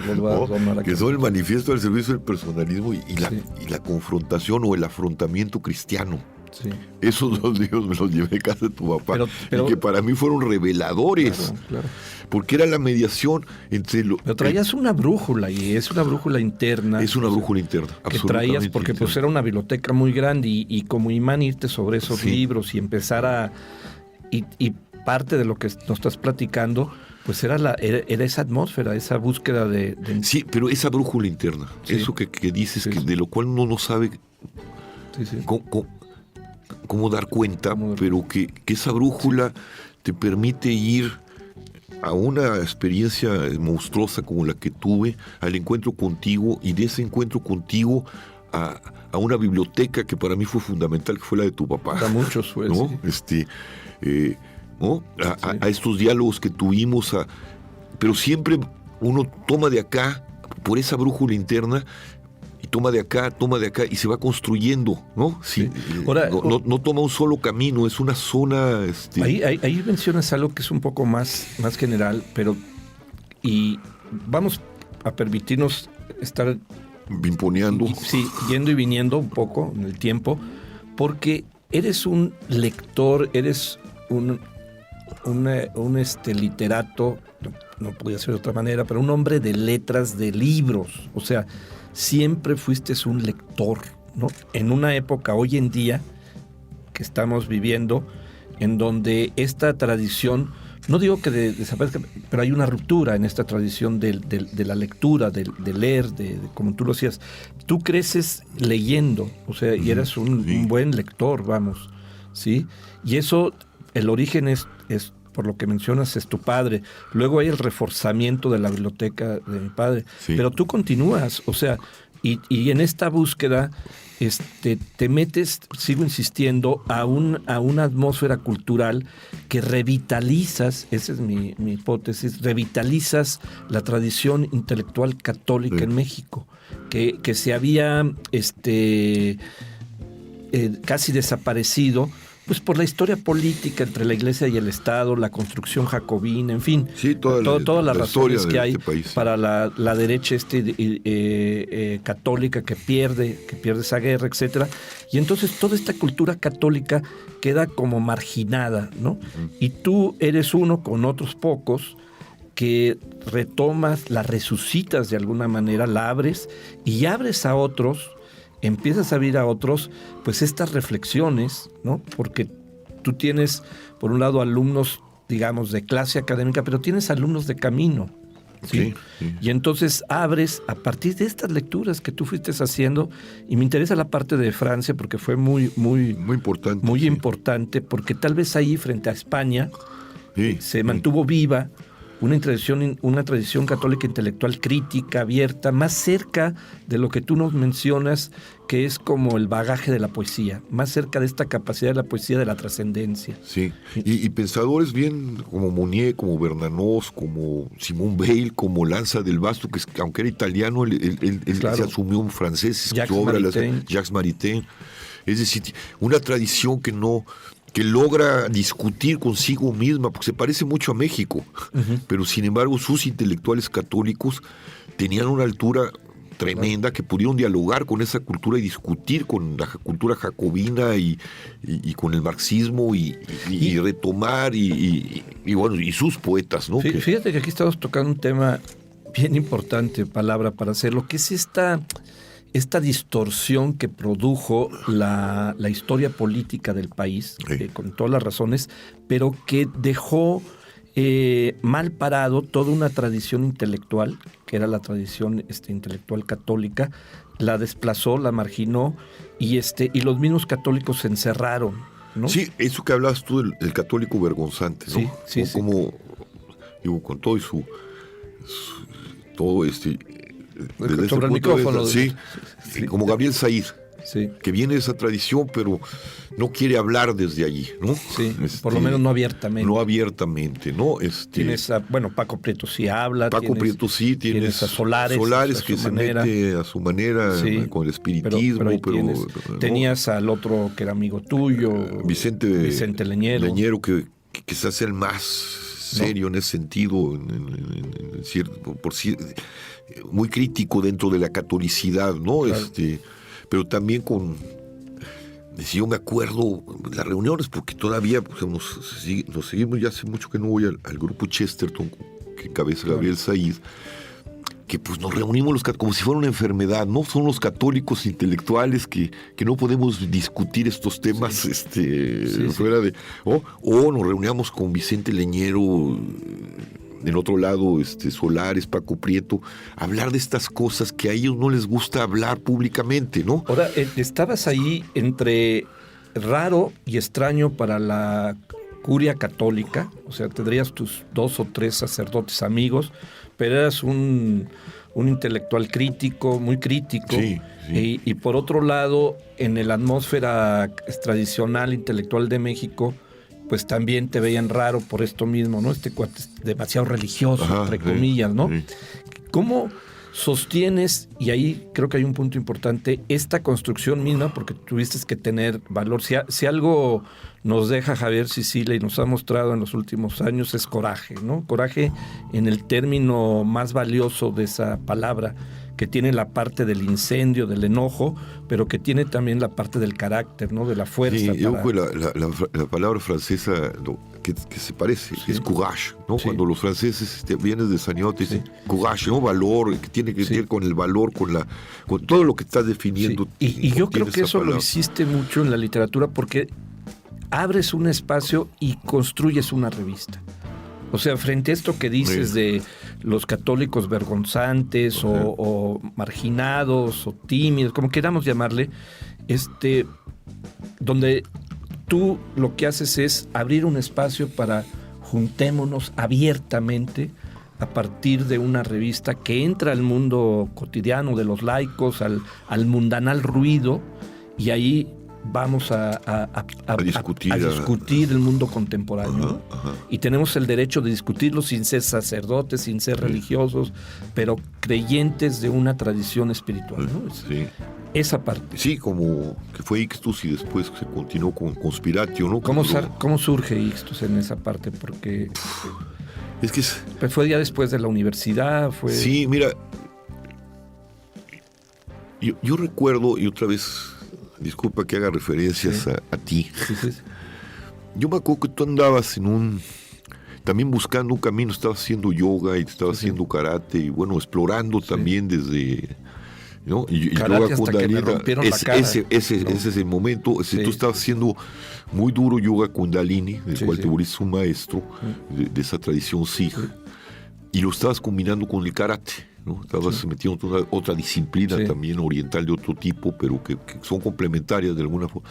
donar aquí. Que son el manifiesto del servicio del personalismo y la confrontación o el afrontamiento cristiano. Sí. Esos 2 libros me los llevé a casa de tu papá, y que para mí fueron reveladores, claro. Porque era la mediación entre pero traías una brújula, y es una brújula interna. Es una brújula interna, que traías porque interna. Pues era una biblioteca muy grande y como imán irte sobre esos libros y empezar y parte de lo que nos estás platicando, pues era esa atmósfera, esa búsqueda de... Sí, pero esa brújula interna, eso que dices, que de lo cual uno no sabe cómo dar cuenta, pero que esa brújula te permite ir a una experiencia monstruosa como la que tuve, al encuentro contigo, y de ese encuentro contigo a una biblioteca que para mí fue fundamental, que fue la de tu papá. Para muchos fue, ¿no? sí. ¿No? A estos diálogos que tuvimos, pero siempre uno toma de acá, por esa brújula interna, y toma de acá, y se va construyendo, ¿no? Sí. Ahora, no toma un solo camino, es una zona... Ahí mencionas algo que es un poco más general, pero... Y vamos a permitirnos estar... Imponeando. Sí, yendo y viniendo un poco en el tiempo, porque eres un lector, eres un literato, no podía ser de otra manera, pero un hombre de letras, de libros. O sea, siempre fuiste un lector, ¿no? En una época, hoy en día, que estamos viviendo, en donde esta tradición, no digo que desaparezca, pero hay una ruptura en esta tradición de la lectura, de leer, como tú lo decías. Tú creces leyendo, o sea, y eras un buen lector, vamos, ¿sí? Y eso, el origen es por lo que mencionas, es tu padre. Luego hay el reforzamiento de la biblioteca de mi padre. Sí. Pero tú continúas, o sea, y en esta búsqueda te metes, sigo insistiendo, a una atmósfera cultural que revitalizas, esa es mi hipótesis, revitalizas la tradición intelectual católica en México, que se había casi desaparecido, pues por la historia política entre la Iglesia y el Estado, la construcción jacobina, en fin, sí, todas las razones que hay país, para la derecha católica que pierde esa guerra, etcétera. Y entonces toda esta cultura católica queda como marginada, ¿no? Y tú eres uno con otros pocos que retomas, la resucitas de alguna manera, la abres y abres a otros, empiezas a abrir a otros, pues estas reflexiones, ¿no? Porque tú tienes, por un lado, alumnos, digamos, de clase académica, pero tienes alumnos de camino, ¿sí? Sí. Y entonces abres a partir de estas lecturas que tú fuiste haciendo, y me interesa la parte de Francia porque fue muy importante. Muy importante, porque tal vez ahí, frente a España, se mantuvo viva una tradición católica intelectual crítica, abierta, más cerca de lo que tú nos mencionas, que es como el bagaje de la poesía, más cerca de esta capacidad de la poesía de la trascendencia. Sí, y pensadores bien como Mounier, como Bernanos, como Simone Weil, como Lanza del Vasto, que aunque era italiano, él claro, se asumió un francés, Jacques Maritain. Es decir, una tradición que logra discutir consigo misma, porque se parece mucho a México, pero sin embargo sus intelectuales católicos tenían una altura tremenda, que pudieron dialogar con esa cultura y discutir con la cultura jacobina y con el marxismo y retomar y bueno, y sus poetas, ¿no? Fíjate que aquí estamos tocando un tema bien importante, palabra para hacerlo, que es esta distorsión que produjo la historia política del país, con todas las razones, pero que dejó mal parado toda una tradición intelectual, que era la tradición intelectual católica, la desplazó, la marginó, y los mismos católicos se encerraron, ¿no? Sí, eso que hablabas tú del católico vergonzante, ¿no? Sí. Como, digo, con todo y todo sobre el micrófono. Sí, como Gabriel Said, que viene de esa tradición, pero no quiere hablar desde allí, ¿no? Sí, por lo menos no abiertamente. No abiertamente, ¿no? Tienes Paco Prieto sí habla. Prieto sí, tienes a Solares que se mete a su manera con el espiritismo, pero tenías al otro que era amigo tuyo, Vicente Leñero, que se hace el más serio en ese sentido, muy crítico dentro de la catolicidad, ¿no? Claro. Pero también yo me acuerdo de las reuniones, porque todavía nos seguimos, ya hace mucho que no voy al grupo Chesterton, que encabeza Gabriel Said, que pues nos reunimos como si fuera una enfermedad, ¿no? Son los católicos intelectuales que no podemos discutir estos temas fuera de... O nos reuníamos con Vicente Leñero, del otro lado, Solares, Paco Prieto, hablar de estas cosas que a ellos no les gusta hablar públicamente, ¿no? Ahora, estabas ahí entre raro y extraño para la curia católica, o sea, tendrías tus 2 o 3 sacerdotes amigos, pero eras un intelectual crítico, muy crítico. Sí, sí. Y por otro lado, en la atmósfera tradicional intelectual de México, pues también te veían raro por esto mismo, ¿no? Este cuate es demasiado religioso, entre comillas, ¿no? Sí. ¿Cómo sostienes, y ahí creo que hay un punto importante, esta construcción misma, porque tuviste que tener valor? Si algo nos deja Javier Sicilia y nos ha mostrado en los últimos años es coraje, ¿no? Coraje en el término más valioso de esa palabra, que tiene la parte del incendio, del enojo, pero que tiene también la parte del carácter, ¿no? De la fuerza. Sí, yo creo que la palabra francesa que se parece es courage, ¿no? Sí. Cuando los franceses vienes de Sanio, te dicen courage, ¿no? Valor, que tiene que ver con el valor, con todo lo que estás definiendo. Sí. Y yo creo que eso palabra. lo hiciste mucho en la literatura porque abres un espacio y construyes una revista. O sea, frente a esto que dices de los católicos vergonzantes o marginados o tímidos, como queramos llamarle, donde tú lo que haces es abrir un espacio para juntémonos abiertamente a partir de una revista que entra al mundo cotidiano de los laicos, al mundanal ruido, y ahí vamos a discutir el mundo contemporáneo. Y tenemos el derecho de discutirlo sin ser sacerdotes, sin ser religiosos, pero creyentes de una tradición espiritual, ¿no? Sí. Esa parte. Sí, como que fue Ixtus y después se continuó con Conspiratio, ¿no? ¿Cómo surge Ixtus en esa parte? Porque es que pues fue ya después de la universidad. Sí, mira, yo recuerdo, y otra vez, disculpa que haga referencias a ti. Sí. Yo me acuerdo que tú andabas también buscando un camino, estabas haciendo yoga y estabas haciendo karate y bueno, explorando también desde, ¿no? Y yoga Kundalini, que me rompieron la cara. Ese es el momento. Tú estabas haciendo muy duro yoga Kundalini, del cual te volviste un maestro de esa tradición Sikh, y lo estabas combinando con el karate, ¿no? Estabas metiendo otra disciplina también oriental de otro tipo, pero que son complementarias de alguna forma.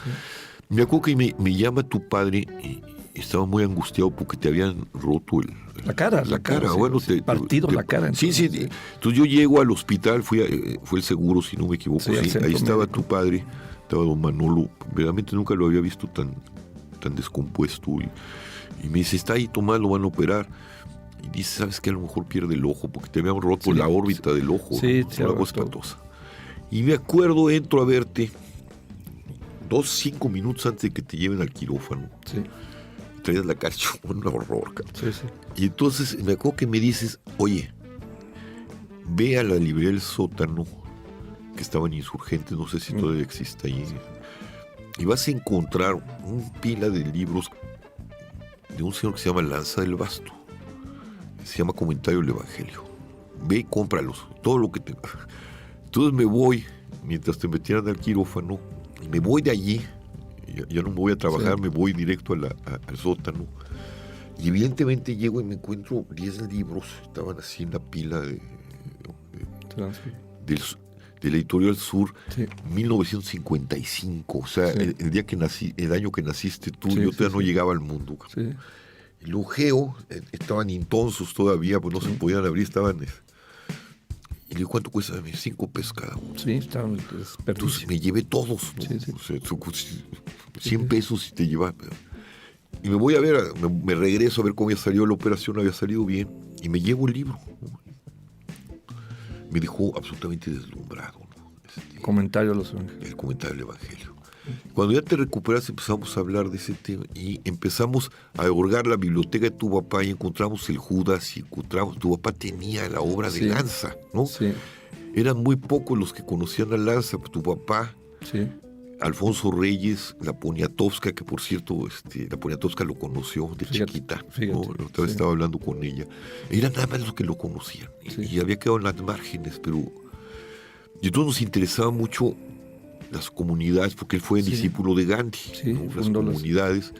Me acuerdo que me llama tu padre y estaba muy angustiado porque te habían roto la cara. Bueno, partido la cara. Entonces, sí. Entonces yo llego al hospital, fue el seguro, si no me equivoco. Ahí estaba tu padre, estaba don Manolo. Verdaderamente nunca lo había visto tan descompuesto. Y me dice, está ahí, Tomás, lo van a operar. Y dice, ¿sabes qué? A lo mejor pierde el ojo porque te habían roto la órbita del ojo. Sí, ¿no? Una cosa espantosa. Y me acuerdo, entro a verte 5 minutos antes de que te lleven al quirófano. Sí. Traías la cara hecho un horror, cabrón. Sí. Y entonces me acuerdo que me dices, oye, ve a la librería del Sótano, que estaba en Insurgentes, no sé si todavía existe ahí, y vas a encontrar un pila de libros de un señor que se llama Lanza del Basto. Se llama Comentario del Evangelio. Ve y cómpralos, todo lo que tenga. Entonces me voy, mientras te metieran al quirófano, y me voy de allí. Ya no me voy a trabajar, me voy directo al sótano. Y evidentemente llego y me encuentro 10 libros, estaban así en la pila del Editorial Sur, 1955. O sea, el día que nací, el año que naciste tú, yo todavía no llegaba al mundo. Sí. El ojeo, estaban intonsos todavía, pues no se podían abrir, estaban... Y le digo, ¿cuánto cuesta? 5 pesos cada uno. Sí, estaban Entonces me llevé todos, ¿no? O sea, 100 pesos y te llevaba. Y me voy a ver, me regreso a ver cómo había salido la operación, había salido bien, y me llevo el libro, ¿no? Me dejó absolutamente deslumbrado, ¿no? Comentario de los Evangelios. El Comentario del Evangelio. Cuando ya te recuperas empezamos a hablar de ese tema y empezamos a hurgar la biblioteca de tu papá y encontramos el Judas y encontramos, tu papá tenía la obra de Lanza, ¿no? Sí. Eran muy pocos los que conocían a Lanza, tu papá, Alfonso Reyes, la Poniatowska, que por cierto, la Poniatowska lo conoció de chiquita, ¿no? Otra vez estaba hablando con ella. Eran nada más los que lo conocían y había quedado en las márgenes, pero y entonces nos interesaba mucho las comunidades, porque él fue discípulo de Gandhi, ¿no? Las comunidades.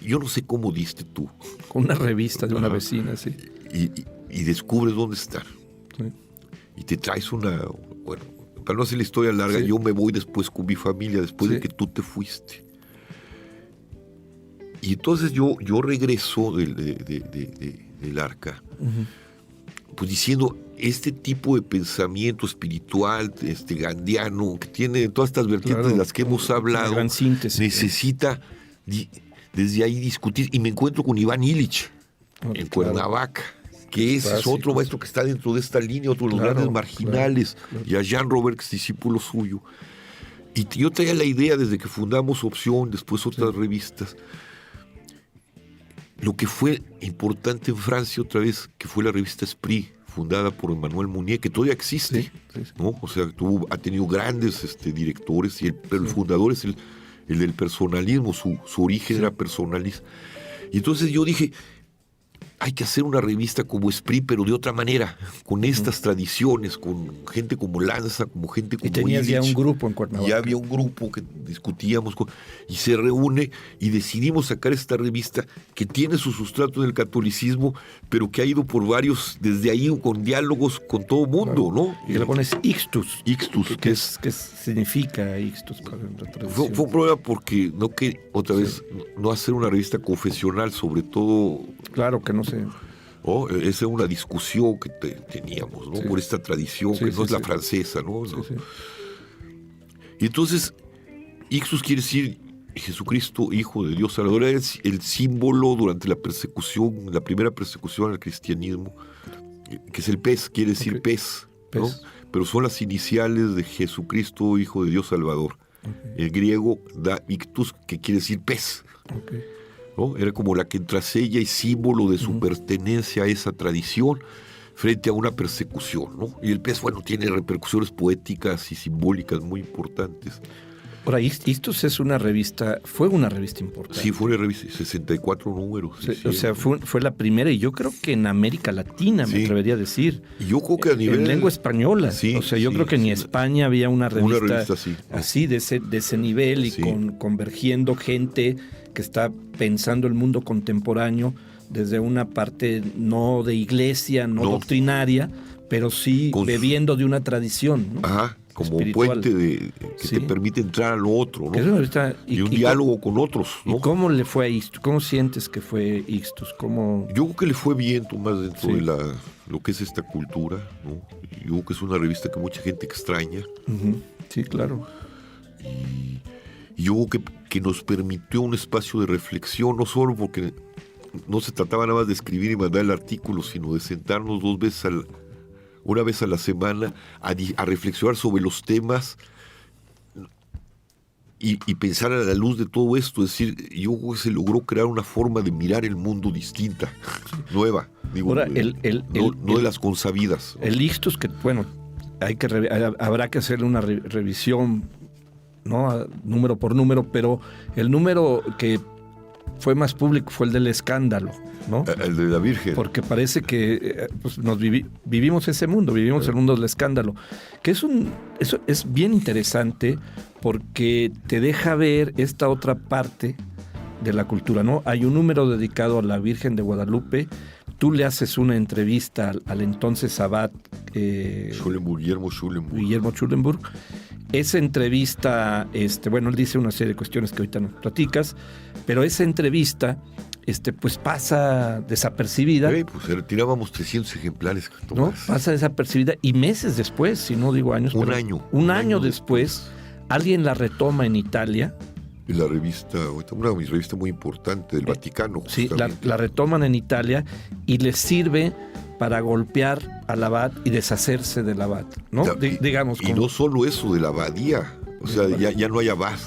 Yo no sé cómo diste tú. Con una revista de una vecina, y descubres dónde están. Y te traes una... Bueno, para no hacer la historia larga, yo me voy después con mi familia, después de que tú te fuiste. Y entonces yo regreso del Arca, pues diciendo, este tipo de pensamiento espiritual, gandiano, que tiene todas estas vertientes de las que hemos hablado, gran síntesis, necesita desde ahí discutir. Y me encuentro con Iván Illich en Cuernavaca, que es otro maestro que está dentro de esta línea, otro de los grandes marginales, y a Jean Robert, que es discípulo suyo. Y yo traía la idea desde que fundamos Opción, después otras revistas, lo que fue importante en Francia otra vez, que fue la revista Esprit, fundada por Emmanuel Mounier, que todavía existe, ¿no? O sea, ha tenido grandes directores, pero el fundador es el del personalismo, su origen era personalista. Y entonces yo dije, hay que hacer una revista como Esprit, pero de otra manera, con estas tradiciones, con gente como Lanza, como gente como Y tenías ya un grupo en Cuernavaca. Ya había un grupo que discutíamos y se reúne y decidimos sacar esta revista que tiene su sustrato en el catolicismo, pero que ha ido por varios, desde ahí con diálogos con todo mundo, ¿no? Y le pones Ixtus. Ixtus. ¿Qué significa Ixtus para la tradición? Fue un problema porque otra vez, no hacer una revista confesional, sobre todo. Claro que no sé. Esa es una discusión que teníamos, ¿no? Por esta tradición que no es la francesa, ¿no? Y entonces, Ixtus quiere decir Jesucristo, Hijo de Dios Salvador. Es el símbolo durante la persecución, la primera persecución al cristianismo, que es el pez, quiere decir pez, ¿no? Pero son las iniciales de Jesucristo, Hijo de Dios Salvador. El griego da ictus, que quiere decir pez. ¿No? Era como la que tras ella es símbolo de su pertenencia a esa tradición frente a una persecución, ¿no? Y el pez, tiene repercusiones poéticas y simbólicas muy importantes. Ahora, Ixtus es fue una revista importante. Sí, fue una revista, 64 números. O sea, fue la primera, y yo creo que en América Latina, me atrevería a decir. Y yo creo que a nivel... En lengua española. O sea, yo creo que ni España había una revista así, de ese nivel, y convergiendo gente que está pensando el mundo contemporáneo desde una parte no de iglesia, no doctrinaria, pero sí bebiendo de una tradición, ¿no? Ajá, como espiritual. Puente que te permite entrar a lo otro, ¿no? Y un diálogo con otros, ¿no? ¿Y cómo le fue a Ixtus? ¿Cómo sientes que fue Ixtus? Yo creo que le fue bien, Tomás, dentro de lo que es esta cultura, ¿no? Yo creo que es una revista que mucha gente extraña. Sí, claro. Y yo creo que nos permitió un espacio de reflexión, no solo porque no se trataba nada más de escribir y mandar el artículo, sino de sentarnos una vez a la semana a reflexionar sobre los temas y pensar a la luz de todo esto. Es decir, yo creo que se logró crear una forma de mirar el mundo distinta, nueva, ahora, no de las consabidas, ¿no? El Ixtus, que habrá que hacerle una revisión, ¿no? Número por número, pero el número que fue más público fue el del escándalo, ¿no? El de la Virgen. Porque parece que vivimos ese mundo, vivimos el mundo del escándalo, que eso es bien interesante porque te deja ver esta otra parte de la cultura, ¿no? Hay un número dedicado a la Virgen de Guadalupe. Tú le haces una entrevista al entonces abad Guillermo Schulenburg. Esa entrevista, él dice una serie de cuestiones que ahorita nos platicas, pero esa entrevista, pues pasa desapercibida. Pues tirábamos 300 ejemplares, Tomás. ¿No? Pasa desapercibida, y meses después, si no digo años. Un año después, alguien la retoma en Italia. En la revista, una revista muy importante del Vaticano. Sí, la retoman en Italia y les sirve para golpear al abad y deshacerse del abad, ¿no? Digamos. Y no solo eso, de la abadía. O sea, ya no hay abad.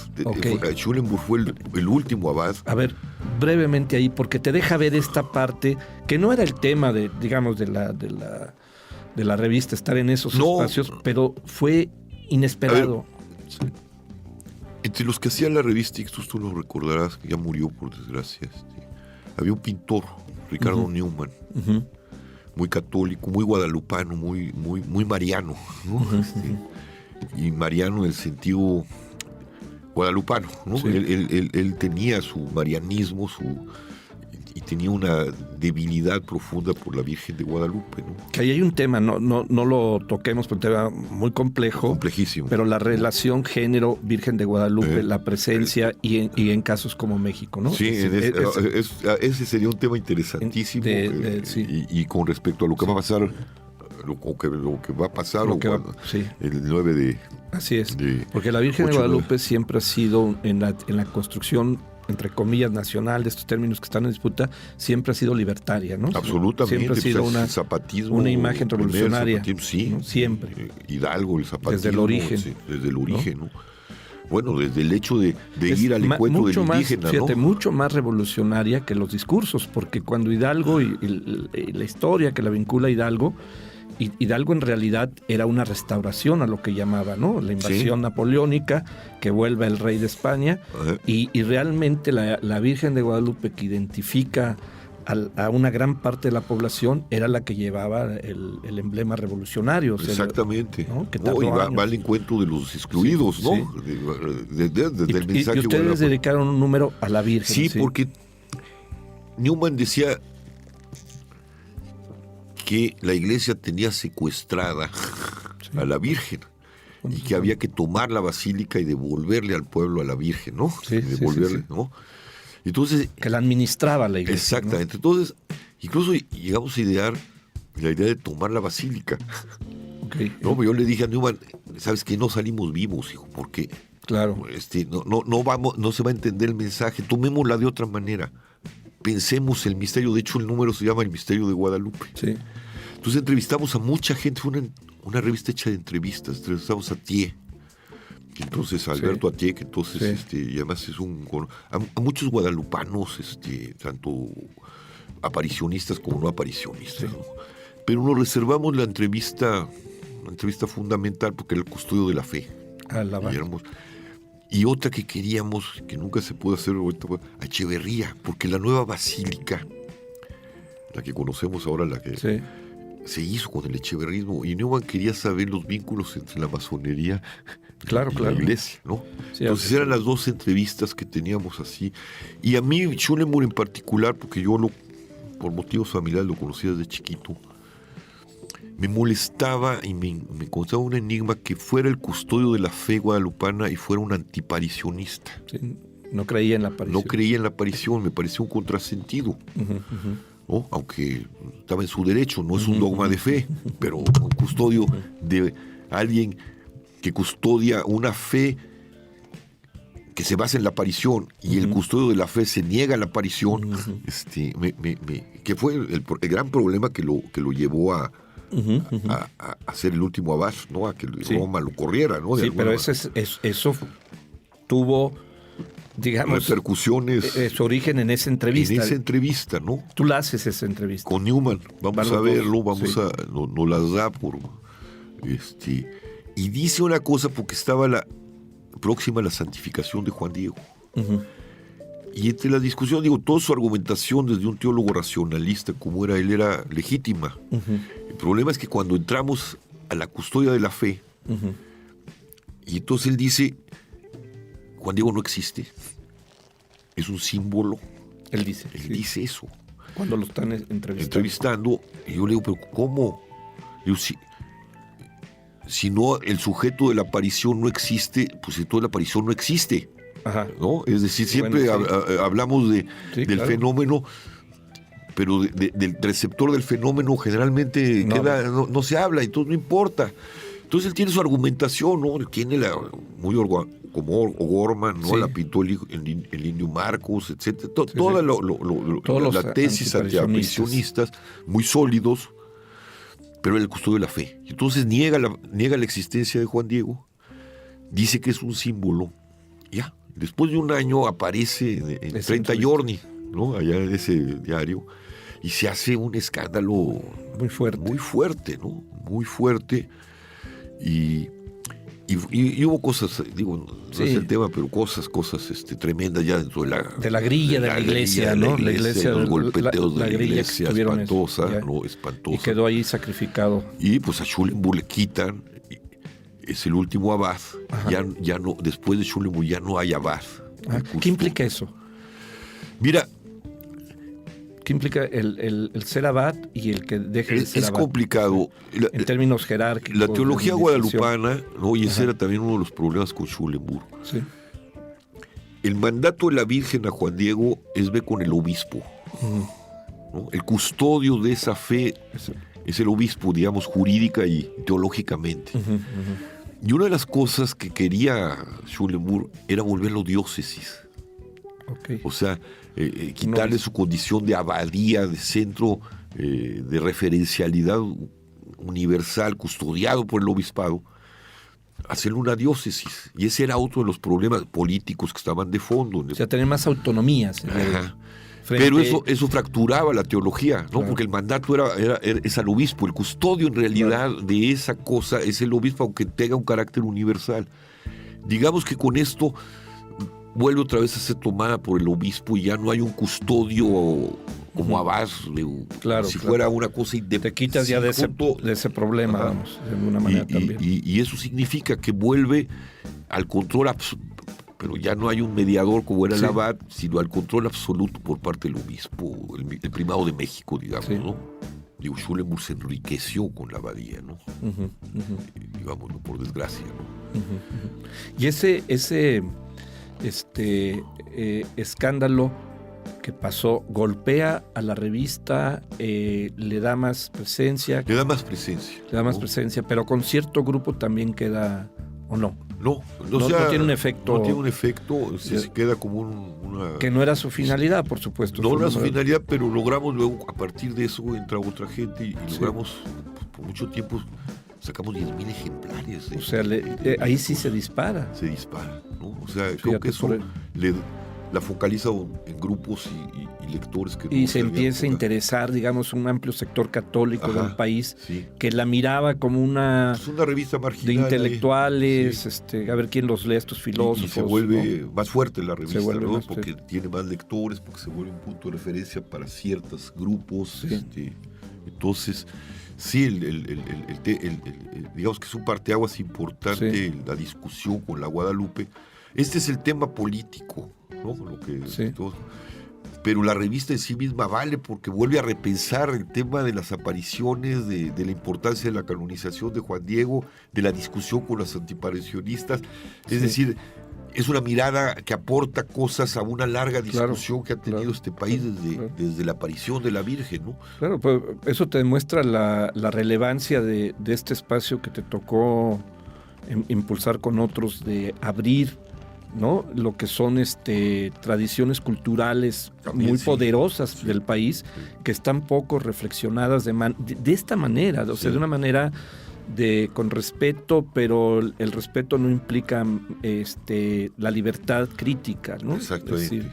Schulenburg fue el último abad. A ver, brevemente ahí, porque te deja ver esta parte que no era el tema de la revista, estar en esos espacios, pero fue inesperado. Entre los que hacían la revista Ixtus, tú lo recordarás, que ya murió por desgracia, había un pintor, Ricardo Newman, muy católico, muy guadalupano, muy mariano, ¿no? Y mariano en el sentido guadalupano, ¿no? Sí. Él tenía su marianismo, tenía una debilidad profunda por la Virgen de Guadalupe, ¿no? Que ahí hay un tema, no lo toquemos, pero un tema muy complejo. Complejísimo. Pero la relación género-Virgen de Guadalupe, la presencia y en casos como México, ¿no? Sí, ese sería un tema interesantísimo. Sí. Y con respecto a lo que va a pasar, lo que va a pasar el 9 de... Así es, porque la Virgen de Guadalupe siempre ha sido en la construcción, entre comillas, nacional de estos términos que están en disputa, siempre ha sido libertaria, ¿no? Absolutamente. Siempre ha sido una imagen revolucionaria. Sí, ¿no? Siempre. Hidalgo, el zapatismo. Desde el origen. Sí, desde el origen, ¿no? Bueno, desde el hecho de ir al encuentro del indígena, fíjate, ¿no? mucho más revolucionaria que los discursos, porque cuando Hidalgo y la historia que la vincula a Hidalgo en realidad era una restauración a lo que llamaba, ¿no? La invasión napoleónica, que vuelve el rey de España, y realmente la Virgen de Guadalupe, que identifica a una gran parte de la población, era la que llevaba el emblema revolucionario. Exactamente. ¿no? Que y va al encuentro de los excluidos, ¿no? Sí. Desde el mensaje. Y ustedes dedicaron un número a la Virgen. Sí, porque Newman decía que la iglesia tenía secuestrada a la Virgen y que había que tomar la basílica y devolverle al pueblo a la Virgen, ¿no? Sí, devolverle, ¿no? Entonces, que la administraba la iglesia. Exactamente. ¿No? Entonces, incluso llegamos a idear la idea de tomar la basílica. Okay. No, yo le dije a Newman, ¿sabes qué? No salimos vivos, hijo, porque claro. No se va a entender el mensaje. Tomémosla de otra manera. Pensemos el misterio. De hecho, el número se llama El Misterio de Guadalupe. Sí. Entonces entrevistamos a mucha gente. Fue una revista hecha de entrevistas. Entrevistamos a Thié. Entonces, Alberto Atié, que entonces, y además es a muchos guadalupanos, tanto aparicionistas como no aparicionistas, ¿no? Pero nos reservamos la entrevista fundamental porque era el custodio de la fe. Y otra que queríamos, que nunca se pudo hacer ahorita, a Echeverría, porque la nueva basílica, la que conocemos ahora, la que se hizo con el echeverrismo, y Newman quería saber los vínculos entre la masonería y la iglesia, ¿no? Sí, entonces eran las dos entrevistas que teníamos así. Y a mí, Schulenburg en particular, porque yo por motivos familiares lo conocía desde chiquito, me molestaba y me causaba un enigma que fuera el custodio de la fe guadalupana y fuera un antiparicionista. Sí, no creía en la aparición. No creía en la aparición, me parecía un contrasentido. ¿No? Aunque estaba en su derecho, no es un dogma de fe, pero un custodio de alguien que custodia una fe que se basa en la aparición y el custodio de la fe se niega a la aparición, que fue el gran problema que lo llevó a ser el último abad, ¿no? A que Roma lo corriera, ¿no? Sí, pero eso tuvo, digamos, repercusiones. Su origen en esa entrevista. En esa entrevista, ¿no? Tú la haces esa entrevista. Con Newman. Vamos a verlo, nos las da por... y dice una cosa porque estaba próxima a la santificación de Juan Diego. Y entre la discusión, toda su argumentación desde un teólogo racionalista como era él era legítima. El problema es que cuando entramos a la custodia de la fe, y entonces él dice, Juan Diego no existe, es un símbolo. Él dice eso. Cuando lo están entrevistando, y yo le digo, pero ¿cómo? Le digo, si no el sujeto de la aparición no existe, pues entonces la aparición no existe. Ajá. ¿No? Es decir, siempre hablamos del fenómeno, pero del receptor del fenómeno generalmente no se habla, entonces no importa. Entonces él tiene su argumentación, ¿no? Tiene como O'Gorman, ¿no? La pintó el indio Marcos, etc. Toda la tesis antiaparicionistas, muy sólidos, pero él custodio de la fe. Entonces niega la existencia de Juan Diego, dice que es un símbolo, ya. Después de un año aparece en 30 Giorni, ¿no? Allá en ese diario, y se hace un escándalo muy fuerte, ¿no? Muy fuerte. Y hubo cosas, no es el tema, pero cosas tremendas ya dentro de la grilla de la iglesia, ¿no? La iglesia, los golpeteos de la iglesia, espantosa. Y quedó ahí sacrificado. Y pues a Schulenburg le quitan. Es el último abad, ya no, después de Schulenburg ya no hay abad. ¿Qué implica eso? Mira, ¿Qué implica el ser abad y el que deje de ser Es abad? complicado. En términos jerárquicos. La teología de administración. guadalupana, ¿no? Y ese Ajá. era también uno de los problemas con Schulenburg. Sí. El mandato de la Virgen a Juan Diego es ver con el obispo, ¿no? El custodio de esa fe es el obispo, digamos, jurídica y teológicamente. Y una de las cosas que quería Schulenburg era volverlo diócesis. Okay. O sea, quitarle su condición de abadía, de centro de referencialidad universal, custodiado por el obispado, hacerle una diócesis. Y ese era otro de los problemas políticos que estaban de fondo. O sea, tener más autonomía. Ajá. Frente... Pero eso fracturaba la teología, ¿no? Claro. Porque el mandato es al obispo. El custodio en realidad de esa cosa es el obispo, aunque tenga un carácter universal. Digamos que con esto vuelve otra vez a ser tomada por el obispo y ya no hay un custodio como abad, si fuera una cosa independiente. Te quitas ya de ese problema, vamos, de alguna manera también. Y eso significa que vuelve al control pero ya no hay un mediador como era el abad, sino al control absoluto por parte del obispo, el primado de México, digamos, ¿no? Digo, Schulenburg se enriqueció con la abadía, ¿no? Digámoslo, por desgracia, ¿no? Y ese escándalo que pasó, golpea a la revista, le da más presencia. Le da más presencia. Le da más presencia, pero con cierto grupo también queda, ¿o no? No tiene un efecto. No tiene un efecto, se queda como una... Que no era su finalidad, por supuesto. No era su finalidad, pero logramos luego, a partir de eso, entra otra gente y logramos, por mucho tiempo, sacamos 10,000 ejemplares. O sea, ahí sí se dispara. Se dispara, ¿no? O sea, creo que eso la focaliza en grupos y lectores que... Y se empieza a interesar, digamos, un amplio sector católico del país que la miraba como una revista marginal de intelectuales, a ver quién los lee, estos filósofos. Y se vuelve más fuerte la revista, ¿no? Porque fuerte. Tiene más lectores, porque se vuelve un punto de referencia para ciertos grupos. Entonces, sí, digamos que es un parteaguas importante la discusión con la Guadalupe. Este es el tema político, ¿no? Pero la revista en sí misma vale porque vuelve a repensar el tema de las apariciones, de la importancia de la canonización de Juan Diego, de la discusión con los antiparicionistas. Es decir, es una mirada que aporta cosas a una larga discusión que ha tenido este país desde la aparición de la Virgen, ¿no? Claro, pues eso te demuestra la relevancia de este espacio que te tocó impulsar con otros, de abrir, ¿no? Lo que son tradiciones culturales también, muy poderosas del país, que están poco reflexionadas de esta manera, o sea, de una manera con respeto, pero el respeto no implica la libertad crítica, ¿no? Exactamente.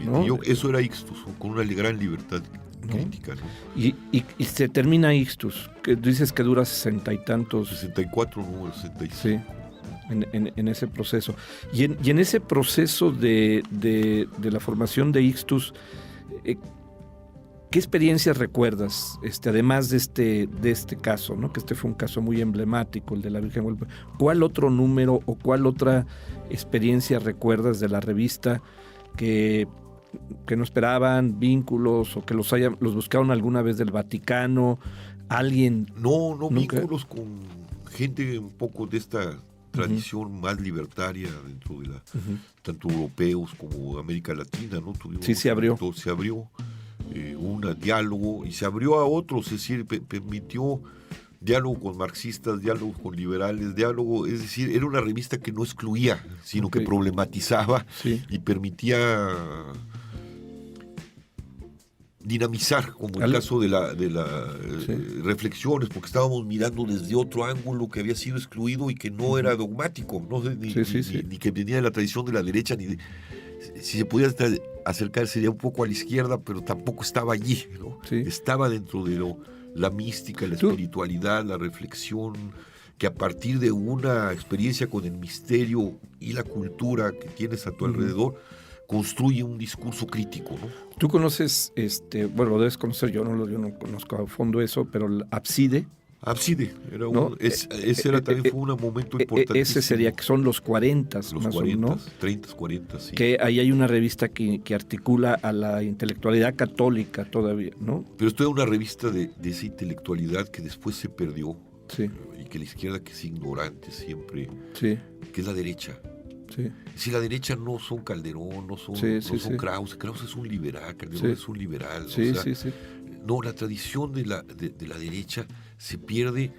¿no? Eso era Ixtus, con una gran libertad crítica, ¿no? Y se termina Ixtus, que dices que dura 60 y tantos. 64, no, 66. Sí. En ese proceso. Y en ese proceso de la formación de Ixtus, ¿qué experiencias recuerdas? Además de este caso, ¿no? Que fue un caso muy emblemático, el de la Virgen Guadalupe. ¿Cuál otro número o cuál otra experiencia recuerdas de la revista que no esperaban, vínculos, o que los buscaron alguna vez del Vaticano? ¿Alguien? No, vínculos con gente un poco de esta tradición más libertaria dentro de tanto europeos como América Latina, ¿no? Se abrió. Se abrió un diálogo y se abrió a otros, es decir, permitió diálogo con marxistas, diálogo con liberales, es decir, era una revista que no excluía, sino que problematizaba y permitía dinamizar, como el caso de las reflexiones, porque estábamos mirando desde otro ángulo que había sido excluido y que no era dogmático, ni que venía de la tradición de la derecha, si se podía acercar sería un poco a la izquierda, pero tampoco estaba allí, ¿no? Estaba dentro de la mística, la espiritualidad, la reflexión, que a partir de una experiencia con el misterio y la cultura que tienes a tu alrededor, construye un discurso crítico, ¿no? Tú conoces, bueno, lo debes conocer, yo no conozco a fondo eso, pero el Ábside. Ábside, ¿no? Ese era también fue un momento importantísimo. Ese sería que son los 40, los más 40, o menos, 30, 40, sí. que ahí hay una revista que articula a la intelectualidad católica todavía, ¿no? Pero esto era una revista de esa intelectualidad que después se perdió, Sí, y que la izquierda, que es ignorante siempre, sí, que es la derecha. sí. Si la derecha no son Calderón, no son, Sí, no sí, son sí. Krause es un liberal, Calderón Sí. es un liberal. Sí, o sea, sí, sí. No, la tradición de la derecha se pierde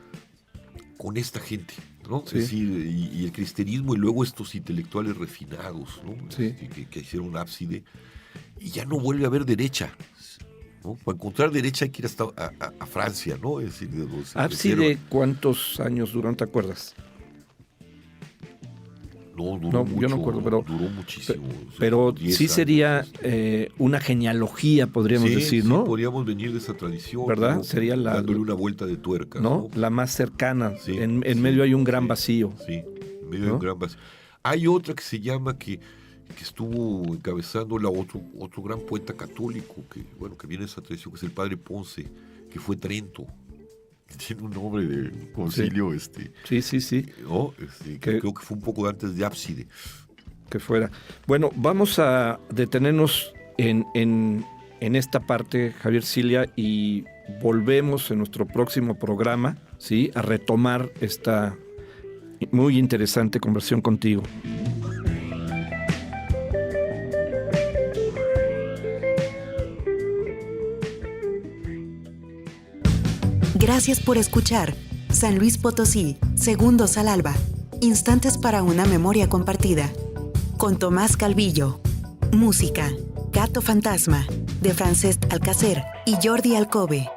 con esta gente, ¿no? Sí. Es decir, y el cristianismo, y luego estos intelectuales refinados, ¿no? Sí. Que hicieron ábside, y ya no vuelve a haber derecha, ¿no? Para encontrar derecha hay que ir hasta a Francia, ¿no? Es decir, de donde se ¿Ábside trajeron. cuántos años duró, te acuerdas? No, duró No, mucho, yo no me acuerdo, pero- duró muchísimo. Pero 10 sí años. sería una genealogía, podríamos Sí, decir, sí, ¿no? podríamos venir de esa tradición, ¿Verdad? ¿no? Sería dándole una vuelta de tuerca, ¿no? La más cercana. Sí, en sí, medio hay un gran sí, vacío. Sí, en medio hay ¿No? un gran vacío. Hay otra que se llama que estuvo encabezándola otro gran poeta católico que viene de esa tradición, que es el padre Ponce, que fue Trento. Tiene un nombre de concilio, Sí, sí, sí, ¿no? Que- Creo que fue un poco antes de ábside. que fuera. Bueno, vamos a detenernos en esta parte, Javier Cilia, y volvemos en nuestro próximo programa, ¿sí? A retomar esta muy interesante conversación contigo. Gracias por escuchar San Luis Potosí, Segundos al Alba. Instantes para una memoria compartida. Con Tomás Calvillo. Música: Gato Fantasma, de Francesc Alcácer y Jordi Alcobe.